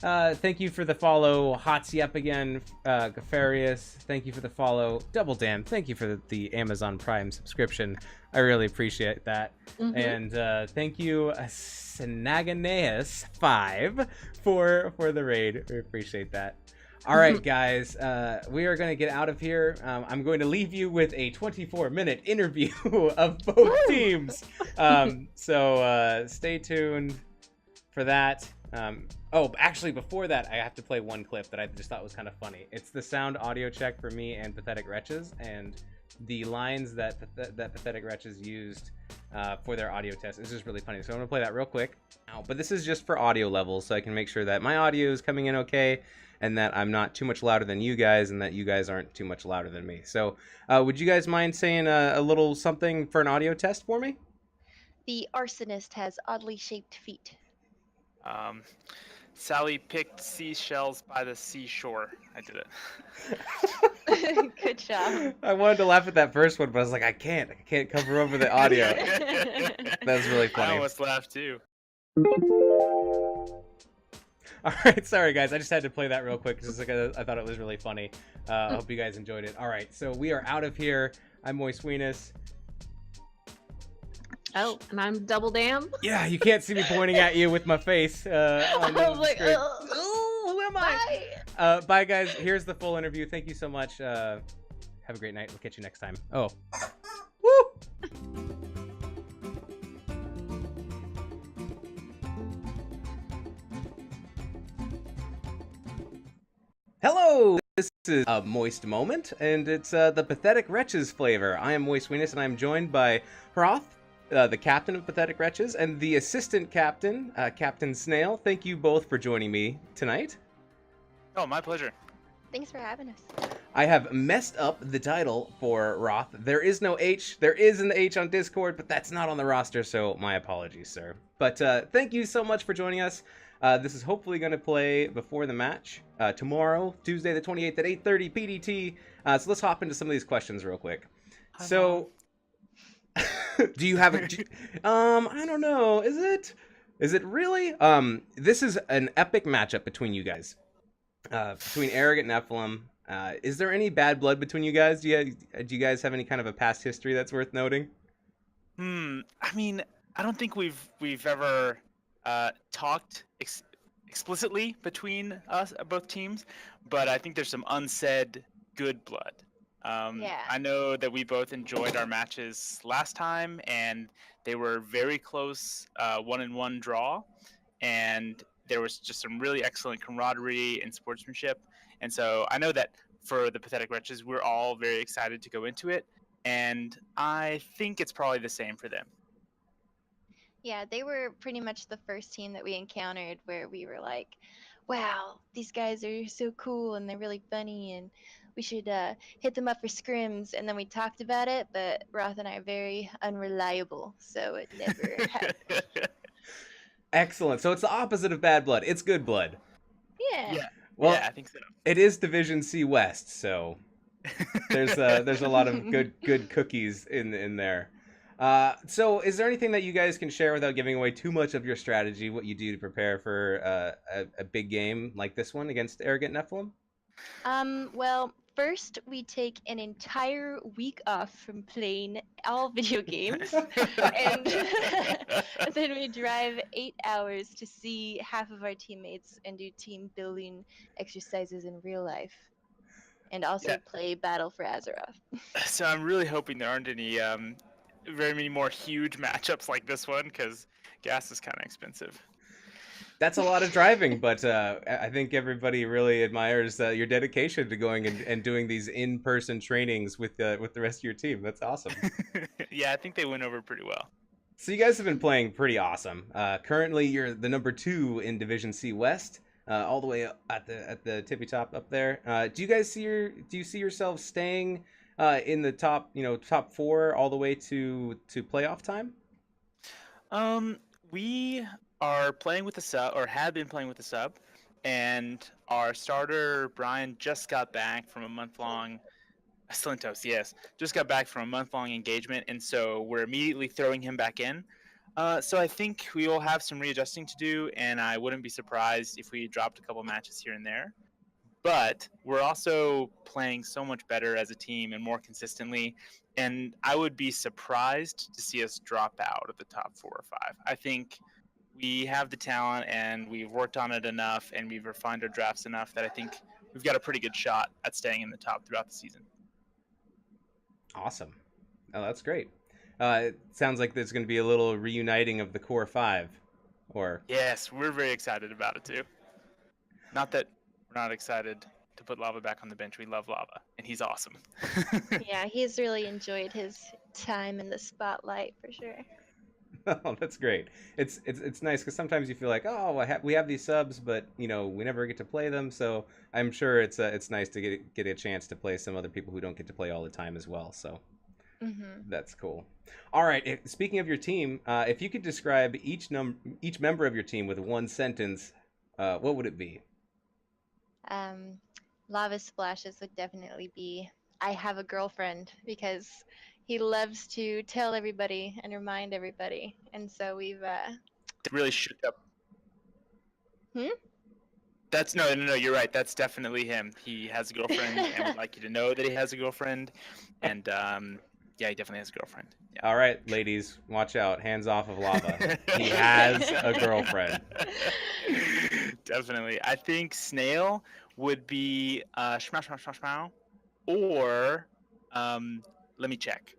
Thank you for the follow, Hotsy up again, Gafarius. Thank you for the follow, Double Dam. Thank you for the Amazon Prime subscription. I really appreciate that. Mm-hmm. And thank you, Sanaganeus5 for the raid. We appreciate that. All right, guys, we are going to get out of here. I'm going to leave you with a 24-minute interview of both teams. So stay tuned for that. Oh, actually, before that, I have to play one clip that I just thought was kind of funny. It's the sound audio check for me and Pathetic Wretches, and the lines that Pathetic Wretches used for their audio test. It's just really funny. So I'm going to play that real quick. But this is just for audio levels, so I can make sure that my audio is coming in okay, and that I'm not too much louder than you guys, and that you guys aren't too much louder than me. So would you guys mind saying a little something for an audio test for me? The arsonist has oddly shaped feet. Sally picked seashells by the seashore. I did it. Good job. I wanted to laugh at that first one, but I was like, I can't cover over the audio. That's really funny. I almost laughed too. All right, sorry guys, I just had to play that real quick because I thought it was really funny. I hope you guys enjoyed it. All right, so we are out of here. I'm Moist Weenus. Oh, and I'm Double Dam. Yeah, you can't see me pointing at you with my face. I was like, who am I? Bye, guys. Here's the full interview. Thank you so much. Have a great night. We'll catch you next time. Oh. Woo! Hello! This is a Moist Moment, and it's the Pathetic Wretches flavor. I am Moist Weenus, and I'm joined by Hroth, the captain of Pathetic Wretches, and the assistant captain, Captain Snail. Thank you both for joining me tonight. Oh, my pleasure. Thanks for having us. I have messed up the title for Hroth. There is no H. There is an H on Discord, but that's not on the roster, so my apologies, sir. But thank you so much for joining us. This is hopefully going to play before the match tomorrow, Tuesday the 28th at 8:30 PDT. So let's hop into some of these questions real quick. So, do you have a... I don't know. Is it really? This is an epic matchup between you guys. Between Arrogant Nephalem. Is there any bad blood between you guys? Do you guys have any kind of a past history that's worth noting? I mean, I don't think we've ever talked explicitly between us, both teams, but I think there's some unsaid good blood. Yeah. I know that we both enjoyed our matches last time, and they were very close 1-1 draw, and there was just some really excellent camaraderie and sportsmanship. And so I know that for the Pathetic Wretches, we're all very excited to go into it, and I think it's probably the same for them. Yeah, they were pretty much the first team that we encountered where we were like, wow, these guys are so cool and they're really funny and we should hit them up for scrims. And then we talked about it, but Roth and I are very unreliable, so it never happened. Excellent. So it's the opposite of bad blood. It's good blood. Yeah. Yeah, Well, yeah, I think so. it is Division C West, so there's a lot of good cookies in there. So is there anything that you guys can share without giving away too much of your strategy? What you do to prepare for a big game like this one against Arrogant Nephalem? Well, first we take an entire week off from playing all video games, and then we drive 8 hours to see half of our teammates and do team building exercises in real life, and also Yeah. play Battle for Azeroth. So I'm really hoping there aren't any very many more huge matchups like this one because gas is kind of expensive. That's a lot of driving, but I think everybody really admires your dedication to going and doing these in-person trainings with the rest of your team. That's awesome. Yeah, I think they went over pretty well. So you guys have been playing pretty awesome. Currently, you're the number 2 in Division C West, all the way up at the tippy top up there. Do you see yourselves staying in the top 4 all the way to playoff time? We are playing with the sub, or have been playing with the sub, and our starter Brian just got back from a month-long. Slintos, yes, just got back from a month-long engagement, and so we're immediately throwing him back in. So I think we will have some readjusting to do, and I wouldn't be surprised if we dropped a couple matches here and there. But we're also playing so much better as a team and more consistently, and I would be surprised to see us drop out of the top 4 or 5. I think we have the talent and we've worked on it enough and we've refined our drafts enough that I think we've got a pretty good shot at staying in the top throughout the season. Awesome. Oh, that's great. It sounds like there's going to be a little reuniting of the core 5, or Yes, we're very excited about it too. Not that we're not excited to put Lava back on the bench. We love Lava, and he's awesome. Yeah, he's really enjoyed his time in the spotlight for sure. oh, that's great. It's nice because sometimes you feel like, oh, we have these subs, but we never get to play them. So I'm sure it's nice to get a chance to play some other people who don't get to play all the time as well. So that's cool. All right. Speaking of your team, if you could describe each member of your team with one sentence, what would it be? Lava Splashes would definitely be I have a girlfriend, because he loves to tell everybody and remind everybody. And so we've Really shook up. Hmm? That's no, you're right. That's definitely him. He has a girlfriend, and would like you to know that he has a girlfriend. And yeah, he definitely has a girlfriend. Yeah. All right, ladies, watch out. Hands off of Lava. He has a girlfriend. Definitely. I think Snail would be shmow, or let me check.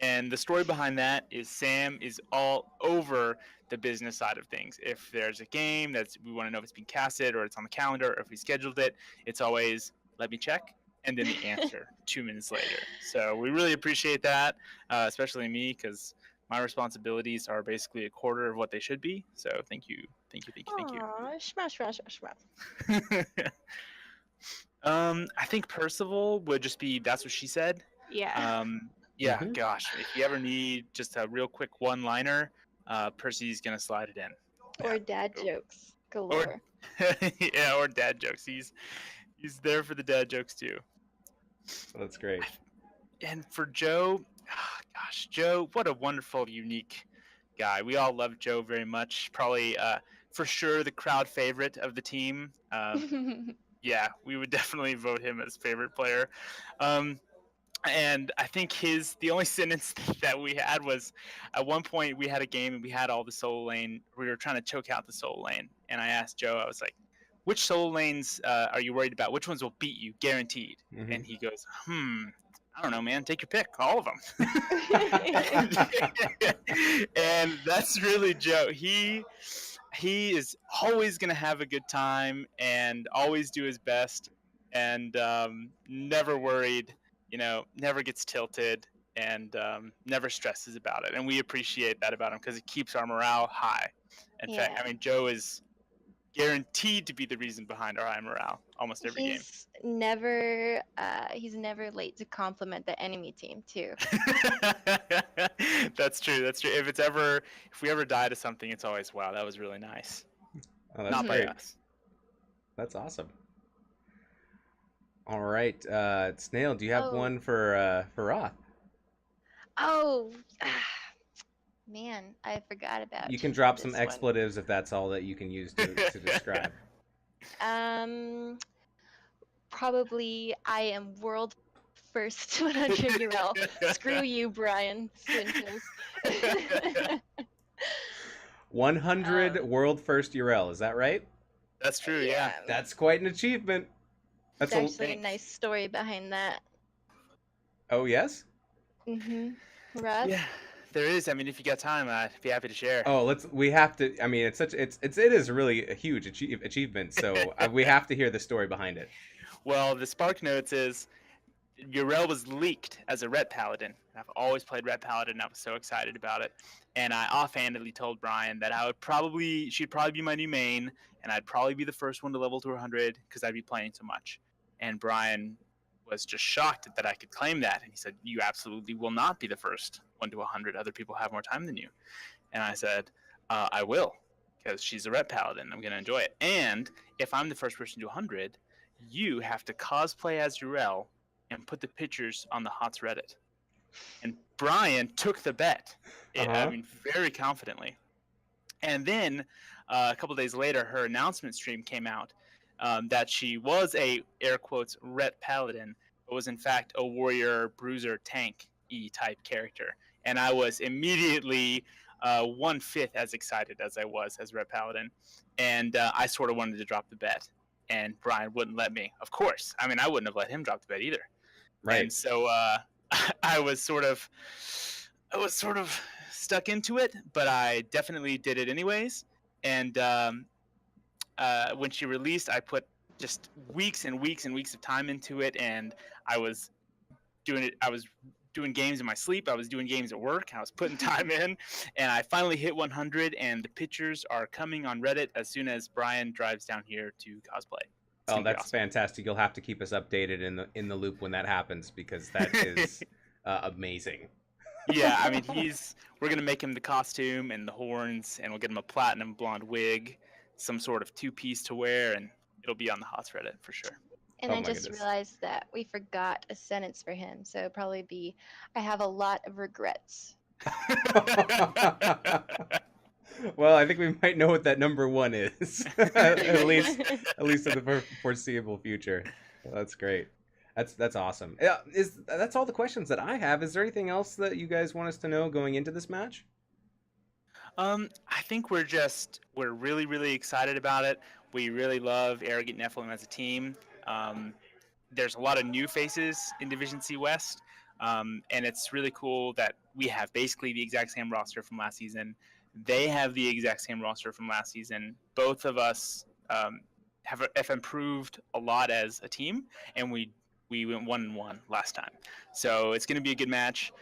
And the story behind that is Sam is all over the business side of things. If there's a game we want to know if it's being casted or it's on the calendar or if we scheduled it, it's always let me check, and then the answer 2 minutes later. So we really appreciate that, especially me, because my responsibilities are basically a quarter of what they should be. So thank you. Aw, shmow. I think Percival would just be that's what she said. Yeah. Yeah, Mhm. gosh, if you ever need just a real quick one-liner, Percy's gonna slide it in. Or dad jokes galore. Yeah, or dad jokes. He's there for the dad jokes too. That's great. And for Joe, gosh, Joe, what a wonderful, unique guy. We all love Joe very much. Probably, for sure, the crowd favorite of the team. Yeah, we would definitely vote him as favorite player. And I think the only sentence that we had was, at one point we had a game and we had all the solo lane. We were trying to choke out the solo lane, and I asked Joe, I was like, "Which solo lanes are you worried about? Which ones will beat you, guaranteed?" Mhm. And he goes, I don't know, man. Take your pick, all of them. And that's really Joe. He is always gonna have a good time and always do his best, and never worried. Never gets tilted, and never stresses about it. And we appreciate that about him because it keeps our morale high. In fact, I mean, Joe is guaranteed to be the reason behind our high morale almost every game. He's never late to compliment the enemy team too. That's true. If we ever die to something, it's always, wow, that was really nice. Oh, that's Not great. by us. That's awesome. All right, Snail, do you have one for Roth? Oh, man, I forgot about. You can drop this some one. expletives if that's all that you can use to describe. Probably I am world first 100 Urel. Screw you, Brian Swinches. 100 world first URL, is that right? That's true, yeah. That's quite an achievement. That's There's actually a nice story behind that. Oh, yes? Mm-hmm. Russ? Yeah, there is. I mean, if you got time, I'd be happy to share. Oh, we have to. I mean, it is really a huge achievement. So we have to hear the story behind it. Well, the Spark Notes is Yrel was leaked as a Ret Paladin. I've always played Ret Paladin, and I was so excited about it. And I offhandedly told Brian that she'd probably be my new main, and I'd probably be the first one to level to 100 because I'd be playing so much. And Brian was just shocked that I could claim that. And he said, "You absolutely will not be the first one to 100. Other people have more time than you." And I said, I will, because she's a Ret Paladin. I'm going to enjoy it. And if I'm the first person to 100, you have to cosplay as Yrel and put the pictures on the HOTS Reddit. And Brian took the bet. I mean, very confidently. And then a couple days later, her announcement stream came out that she was a, air quotes, Ret Paladin, but was in fact a warrior, bruiser, tank-y type character. And I was immediately 1/5 as excited as I was as Ret Paladin. And I sort of wanted to drop the bet. And Brian wouldn't let me. Of course. I mean, I wouldn't have let him drop the bet either. Right. And so I was sort of stuck into it, but I definitely did it anyways. And when she released, I put just weeks and weeks and weeks of time into it, and I was doing it. I was doing games in my sleep. I was doing games at work. I was putting time in, and I finally hit 100. And the pictures are coming on Reddit as soon as Brian drives down here to cosplay. Oh, that's fantastic! You'll have to keep us updated in the loop when that happens, because that is amazing. Yeah, I mean, we're gonna make him the costume and the horns, and we'll get him a platinum blonde wig, some sort of 2-piece to wear, and it'll be on the HOTS Reddit for sure. And I just realized that we forgot a sentence for him, so it'll probably be, "I have a lot of regrets." Well, I think we might know what that number one is, at least in the foreseeable future. That's great. That's awesome. That's all the questions that I have. Is there anything else that you guys want us to know going into this match? I think we're really, really excited about it. We really love Arrogant Nephalem as a team. There's a lot of new faces in Division C West, and it's really cool that we have basically the exact same roster from last season. They have the exact same roster from last season. Both of us have improved a lot as a team, and we went 1-1 last time. So it's going to be a good match.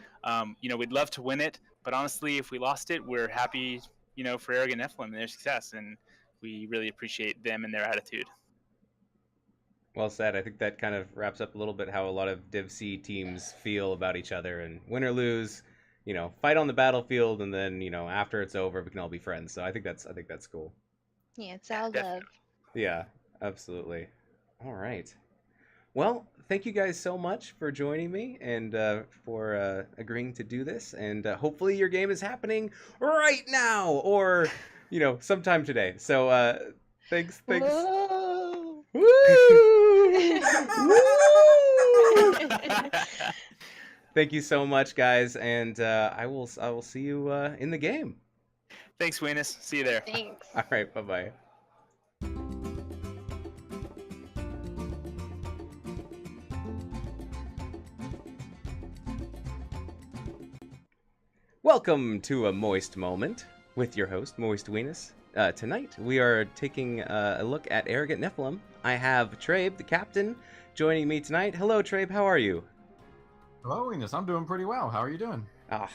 We'd love to win it, but honestly, if we lost it, we're happy, for Arrogant Nephalem and their success, and we really appreciate them and their attitude. Well said. I think that kind of wraps up a little bit how a lot of Div C teams feel about each other, and win or lose, fight on the battlefield, and then, after it's over, we can all be friends. So I think that's cool. Yeah, it's all love. Yeah, absolutely. All right. Well, thank you guys so much for joining me and for agreeing to do this. And hopefully your game is happening right now or, sometime today. So thanks. Whoa. Woo! Woo! Thank you so much, guys. And I will see you in the game. Thanks, Weenus. See you there. Thanks. All right. Bye-bye. Welcome to a Moist Moment with your host, Moist Weenus. Tonight, we are taking a look at Arrogant Nephalem. I have Trabe, the captain, joining me tonight. Hello, Trabe. How are you? Hello, Enos. I'm doing pretty well. How are you doing?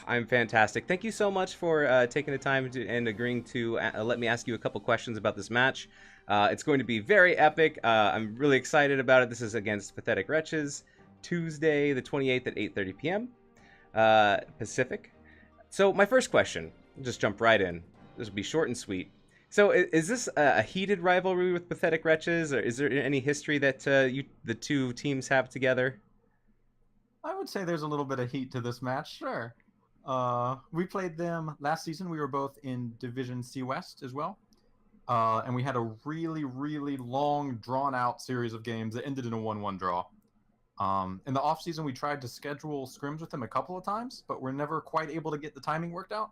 I'm fantastic. Thank you so much for taking the time and agreeing to let me ask you a couple questions about this match. It's going to be very epic. I'm really excited about it. This is against Pathetic Wretches, Tuesday the 28th at 8:30 p.m. Pacific. So my first question, I'll just jump right in. This will be short and sweet. So is this a heated rivalry with Pathetic Wretches, or is there any history that the two teams have together? I would say there's a little bit of heat to this match, sure. We played them last season. We were both in Division C West as well. And we had a really, really long, drawn-out series of games that ended in a 1-1 draw. In the off-season, we tried to schedule scrims with them a couple of times, but we're never quite able to get the timing worked out.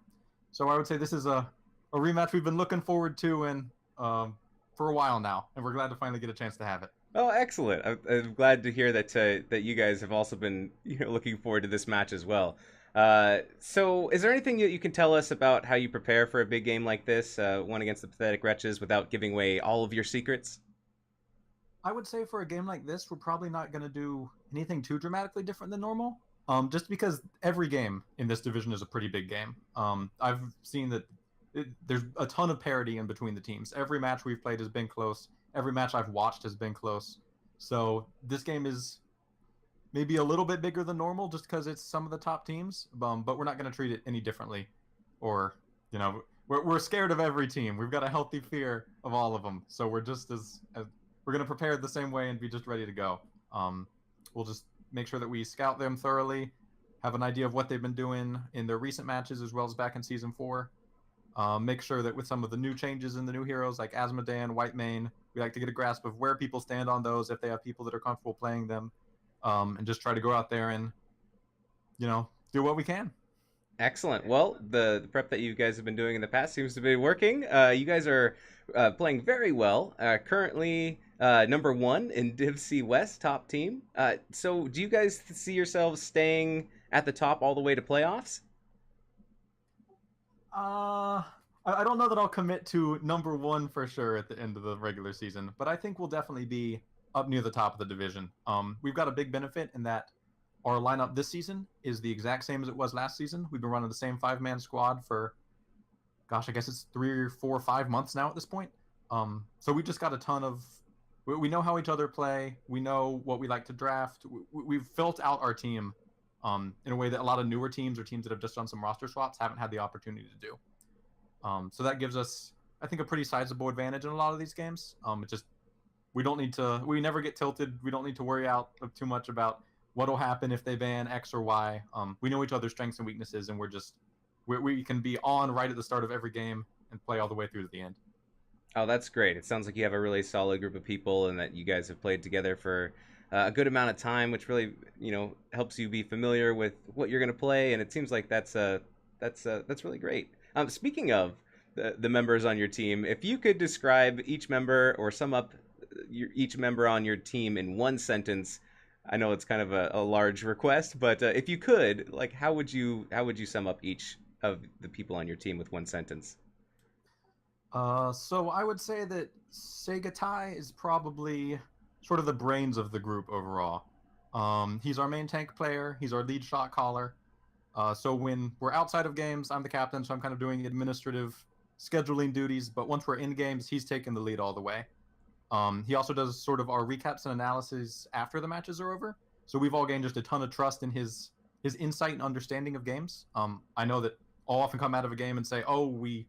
So I would say this is a rematch we've been looking forward to and for a while now, and we're glad to finally get a chance to have it. Oh, excellent! I'm glad to hear that that you guys have also been looking forward to this match as well. So, is there anything that you can tell us about how you prepare for a big game like this, one against the Pathetic Wretches, without giving away all of your secrets? I would say for a game like this, we're probably not going to do anything too dramatically different than normal. Just because every game in this division is a pretty big game. I've seen that there's a ton of parity in between the teams. Every match we've played has been close. Every match I've watched has been close. So this game is maybe a little bit bigger than normal just because it's some of the top teams. But we're not going to treat it any differently. Or, we're scared of every team. We've got a healthy fear of all of them. So we're just we're going to prepare the same way and be just ready to go. We'll just make sure that we scout them thoroughly, have an idea of what they've been doing in their recent matches as well as back in Season 4. Make sure that with some of the new changes in the new heroes like Asmodean, Whitemane, we like to get a grasp of where people stand on those, if they have people that are comfortable playing them, and just try to go out there and, do what we can. Excellent. Well, the prep that you guys have been doing in the past seems to be working. You guys are playing very well. Currently, number 1 in Div C West, top team. So, do you guys see yourselves staying at the top all the way to playoffs? I don't know that I'll commit to number 1 for sure at the end of the regular season, but I think we'll definitely be up near the top of the division. We've got a big benefit in that our lineup this season is the exact same as it was last season. We've been running the same 5-man squad for, gosh, I guess it's 3 or 4 or 5 months now at this point. So we just got a ton of, we know how each other play. We know what we like to draft. We've built out our team in a way that a lot of newer teams or teams that have just done some roster swaps haven't had the opportunity to do. So that gives us, I think, a pretty sizable advantage in a lot of these games. It just, we never get tilted. We don't need to worry out too much about what'll happen if they ban X or Y. We know each other's strengths and weaknesses, and we can be on right at the start of every game and play all the way through to the end. Oh, that's great. It sounds like you have a really solid group of people and that you guys have played together for a good amount of time, which really, helps you be familiar with what you're going to play. And it seems like that's really great. Speaking of the members on your team, if you could describe each member or sum up each member on your team in one sentence, I know it's kind of a large request, but if you could, how would you sum up each of the people on your team with one sentence? So I would say that Segatai is probably sort of the brains of the group overall. He's our main tank player. He's our lead shot caller. So when we're outside of games, I'm the captain, so I'm kind of doing administrative scheduling duties. But once we're in games, he's taking the lead all the way. He also does sort of our recaps and analysis after the matches are over. So we've all gained just a ton of trust in his insight and understanding of games. I know that I'll often come out of a game and say, oh, we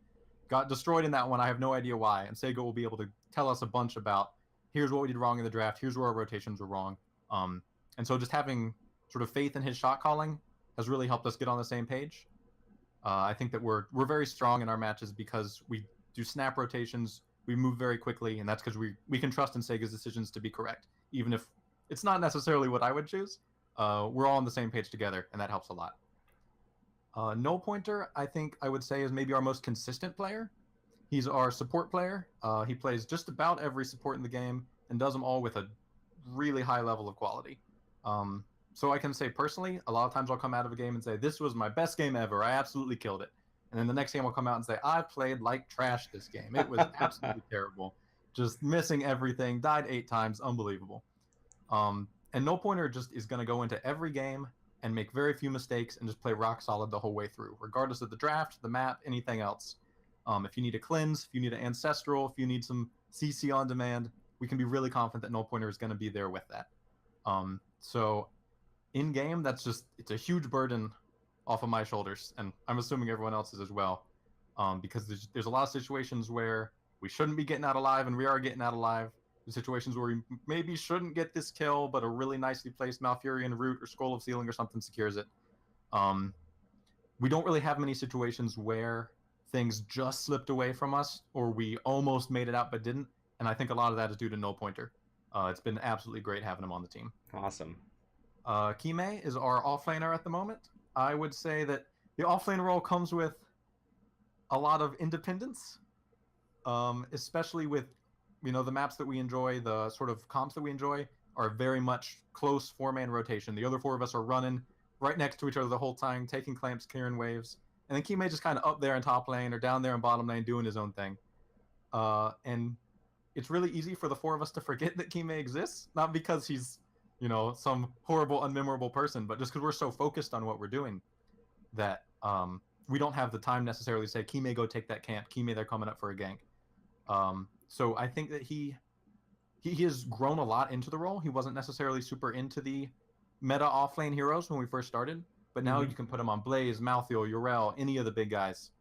got destroyed in that one. I have no idea why. And Sega will be able to tell us a bunch about, here's what we did wrong in the draft. Here's where our rotations were wrong. And so just having sort of faith in his shot calling has really helped us get on the same page. I think that we're very strong in our matches because we do snap rotations. We move very quickly, and that's because we can trust in Sega's decisions to be correct, even if it's not necessarily what I would choose. We're all on the same page together, and that helps a lot. Null Pointer, I think I would say, is maybe our most consistent player. He's our support player. He plays just about every support in the game and does them all with a really high level of quality. So I can say personally, a lot of times I'll come out of a game and say, this was my best game ever. I absolutely killed it. And then the next game I'll come out and say, I played like trash this game. It was absolutely terrible. Just missing everything. Died 8 times. Unbelievable. And Null Pointer just is going to go into every game and make very few mistakes and just play rock solid the whole way through, regardless of the draft, the map, anything else. If you need a cleanse, if you need an ancestral, if you need some CC on demand, we can be really confident that Null Pointer is going to be there with that. So in game, it's a huge burden off of my shoulders, and I'm assuming everyone else's as well, because there's a lot of situations where we shouldn't be getting out alive, and we are getting out alive. There's situations where we maybe shouldn't get this kill, but a really nicely placed Malfurion Root or Scroll of Sealing or something secures it. We don't really have many situations where things just slipped away from us, or we almost made it out but didn't, and I think a lot of that is due to Null Pointer. It's been absolutely great having him on the team. Awesome. Kime is our offlaner at the moment. I would say that the offlane role comes with a lot of independence, especially with the maps that we enjoy, the sort of comps that we enjoy are very much close 4-man rotation. The other 4 of us are running right next to each other the whole time, taking clamps, clearing waves. And then Kime just kind of up there in top lane or down there in bottom lane doing his own thing. And it's really easy for the 4 of us to forget that Kime exists, not because he's, some horrible, unmemorable person, but just because we're so focused on what we're doing that we don't have the time necessarily to say, Kime, go take that camp. Kime, they're coming up for a gank. So I think that he has grown a lot into the role. He wasn't necessarily super into the meta offlane heroes when we first started, but now you can put him on Blaze, Malthael, Yrel, any of the big guys.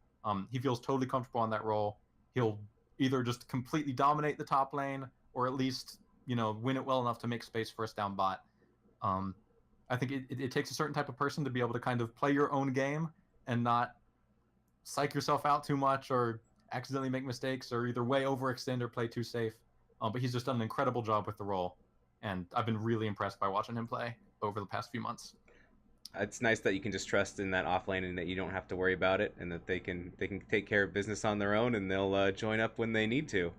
He feels totally comfortable on that role. He'll either just completely dominate the top lane or at least, win it well enough to make space for us down bot. I think it takes a certain type of person to be able to kind of play your own game and not psych yourself out too much or accidentally make mistakes or either way overextend or play too safe. But he's just done an incredible job with the role, and I've been really impressed by watching him play over the past few months. It's nice that you can just trust in that offlane and that you don't have to worry about it, and that they can take care of business on their own, and they'll join up when they need to.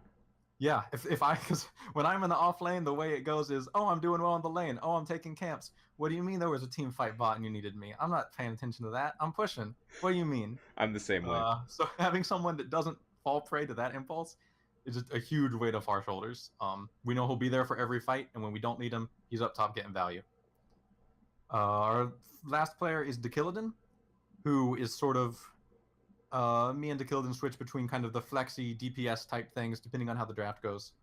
Yeah, because when I'm in the off lane, the way it goes is, oh, I'm doing well in the lane. Oh, I'm taking camps. What do you mean there was a team fight bot and you needed me? I'm not paying attention to that. I'm pushing. What do you mean? I'm the same way. So having someone that doesn't fall prey to that impulse is just a huge weight off our shoulders. We know he'll be there for every fight, and when we don't need him, he's up top getting value. Our last player is Dakilidin, who is sort of me and Dakilidin switch between kind of the flexy DPS type things depending on how the draft goes.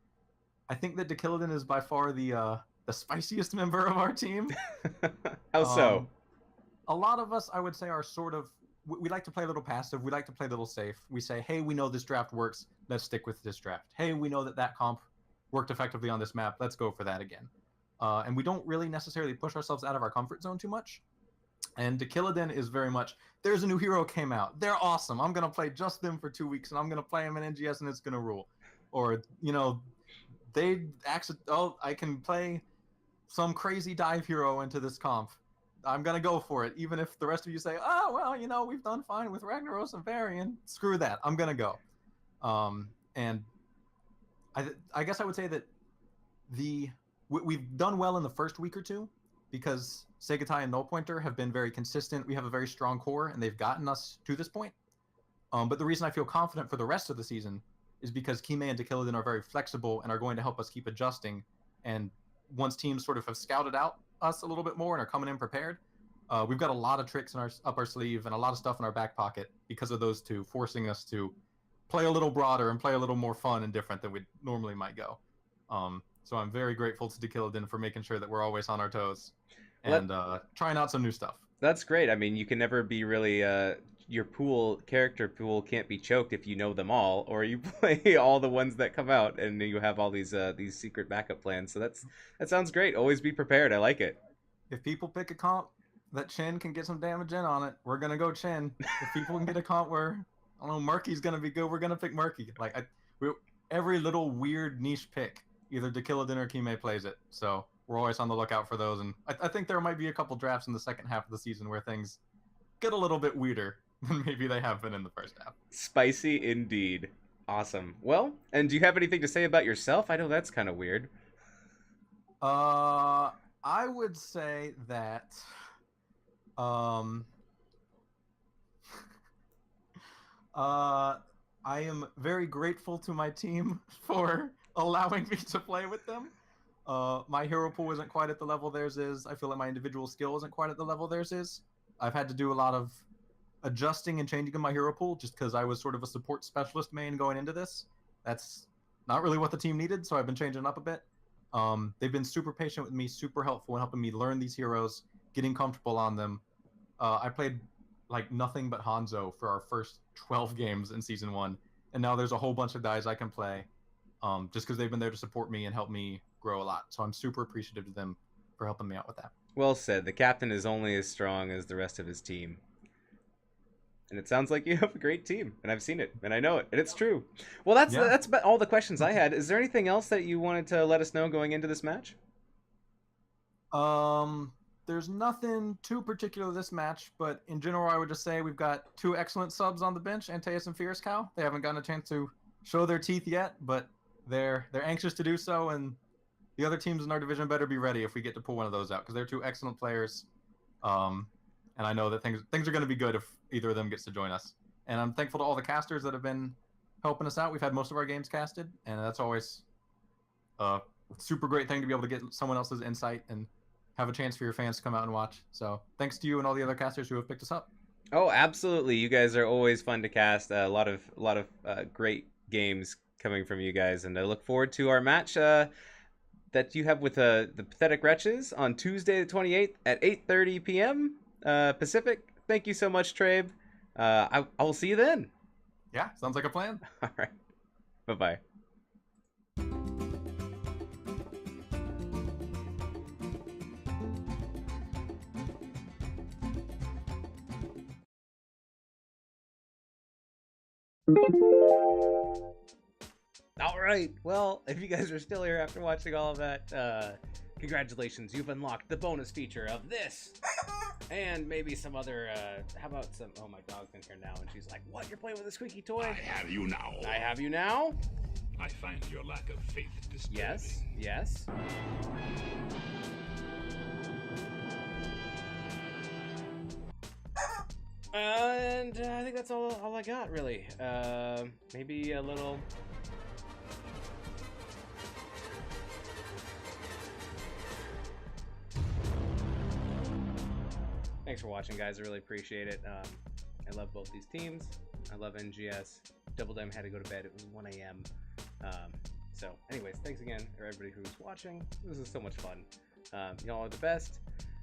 I think that Dakilidin is by far the spiciest member of our team. How so? A lot of us, I would say, are sort of, we like to play a little passive. We like to play a little safe. We say, hey, we know this draft works. Let's stick with this draft. Hey, we know that comp worked effectively on this map. Let's go for that again. And we don't really necessarily push ourselves out of our comfort zone too much. And Dakilidin is very much, there's a new hero came out. They're awesome. I'm going to play just them for 2 weeks, and I'm going to play them in NGS, and it's going to rule. Or, they actually, I can play some crazy dive hero into this comp. I'm going to go for it. Even if the rest of you say, oh, well, we've done fine with Ragnaros and Varian. Screw that. I'm going to go. And I guess I would say that we've done well in the first week or two because Segatai and Null Pointer have been very consistent. We have a very strong core, and they've gotten us to this point. But the reason I feel confident for the rest of the season is because Kime and Dakilidin are very flexible and are going to help us keep adjusting. And once teams sort of have scouted out us a little bit more and are coming in prepared, we've got a lot of tricks up our sleeve and a lot of stuff in our back pocket because of those two, forcing us to play a little broader and play a little more fun and different than we normally might go. So I'm very grateful to Dakilidin for making sure that we're always on our toes and trying out some new stuff. That's great. I mean, you can never be really your character pool can't be choked if you know them all, or you play all the ones that come out and you have all these secret backup plans. So that sounds great. Always be prepared. I like it. If people pick a comp that Chen can get some damage in on it, we're gonna go Chen. If people can get a comp where I don't know Murky's gonna be good, we're gonna pick Murky. Every little weird niche pick, either Dakilidin or Kime plays it. So we're always on the lookout for those, and I think there might be a couple drafts in the second half of the season where things get a little bit weirder than maybe they have been in the first half. Spicy indeed. Awesome. Well, and do you have anything to say about yourself? I know that's kind of weird. I would say that I am very grateful to my team for allowing me to play with them. My hero pool isn't quite at the level theirs is. I feel like my individual skill isn't quite at the level theirs is. I've had to do a lot of adjusting and changing in my hero pool just because I was sort of a support specialist main going into this. That's not really what the team needed, so I've been changing up a bit. They've been super patient with me, super helpful in helping me learn these heroes, getting comfortable on them. I played like nothing but Hanzo for our first 12 games in Season 1, and now there's a whole bunch of guys I can play just because they've been there to support me and help me grow a lot. So I'm super appreciative to them for helping me out with that. Well said. The captain is only as strong as the rest of his team. And it sounds like you have a great team, and I've seen it, and I know it, and it's true. Well, that's about all the questions I had. Is there anything else that you wanted to let us know going into this match? There's nothing too particular this match, but in general, I would just say we've got 2 excellent subs on the bench, Antaeus and Fierce Cow. They haven't gotten a chance to show their teeth yet, but they're anxious to do so, and the other teams in our division better be ready if we get to pull one of those out, because they're 2 excellent players. And I know that things are going to be good if either of them gets to join us. And I'm thankful to all the casters that have been helping us out. We've had most of our games casted, and that's always a super great thing to be able to get someone else's insight and have a chance for your fans to come out and watch. So thanks to you and all the other casters who have picked us up. Oh, absolutely. You guys are always fun to cast. A lot of great games coming from you guys, and I look forward to our match that you have with the Pathetic Wretches on Tuesday the 28th at 8:30 p.m. Pacific. Thank you so much, Trabe. I will see you then. Yeah, sounds like a plan. All right. Bye-bye. All right. Well, if you guys are still here after watching all of that, congratulations. You've unlocked the bonus feature of this. And maybe some other, how about some, oh, my dog's in here now, and she's like, what, you're playing with a squeaky toy? I have you now. I have you now? I find your lack of faith disturbing. Yes, yes. And I think that's all I got, really. Maybe a little... Thanks for watching, guys. I really appreciate it. I love both these teams. I love NGS. Double Dime had to go to bed. It was 1 a.m. So anyways, thanks again for everybody who's watching. This is so much fun. Y'all are the best.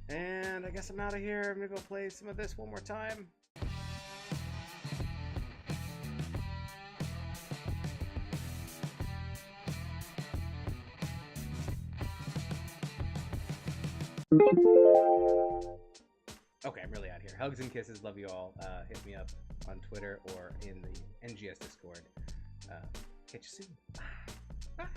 And I guess I'm out of here. I'm going to go play some of this one more time. Okay, I'm really out here. Hugs and kisses. Love you all. Hit me up on Twitter or in the NGS Discord. Catch you soon. Bye. Bye.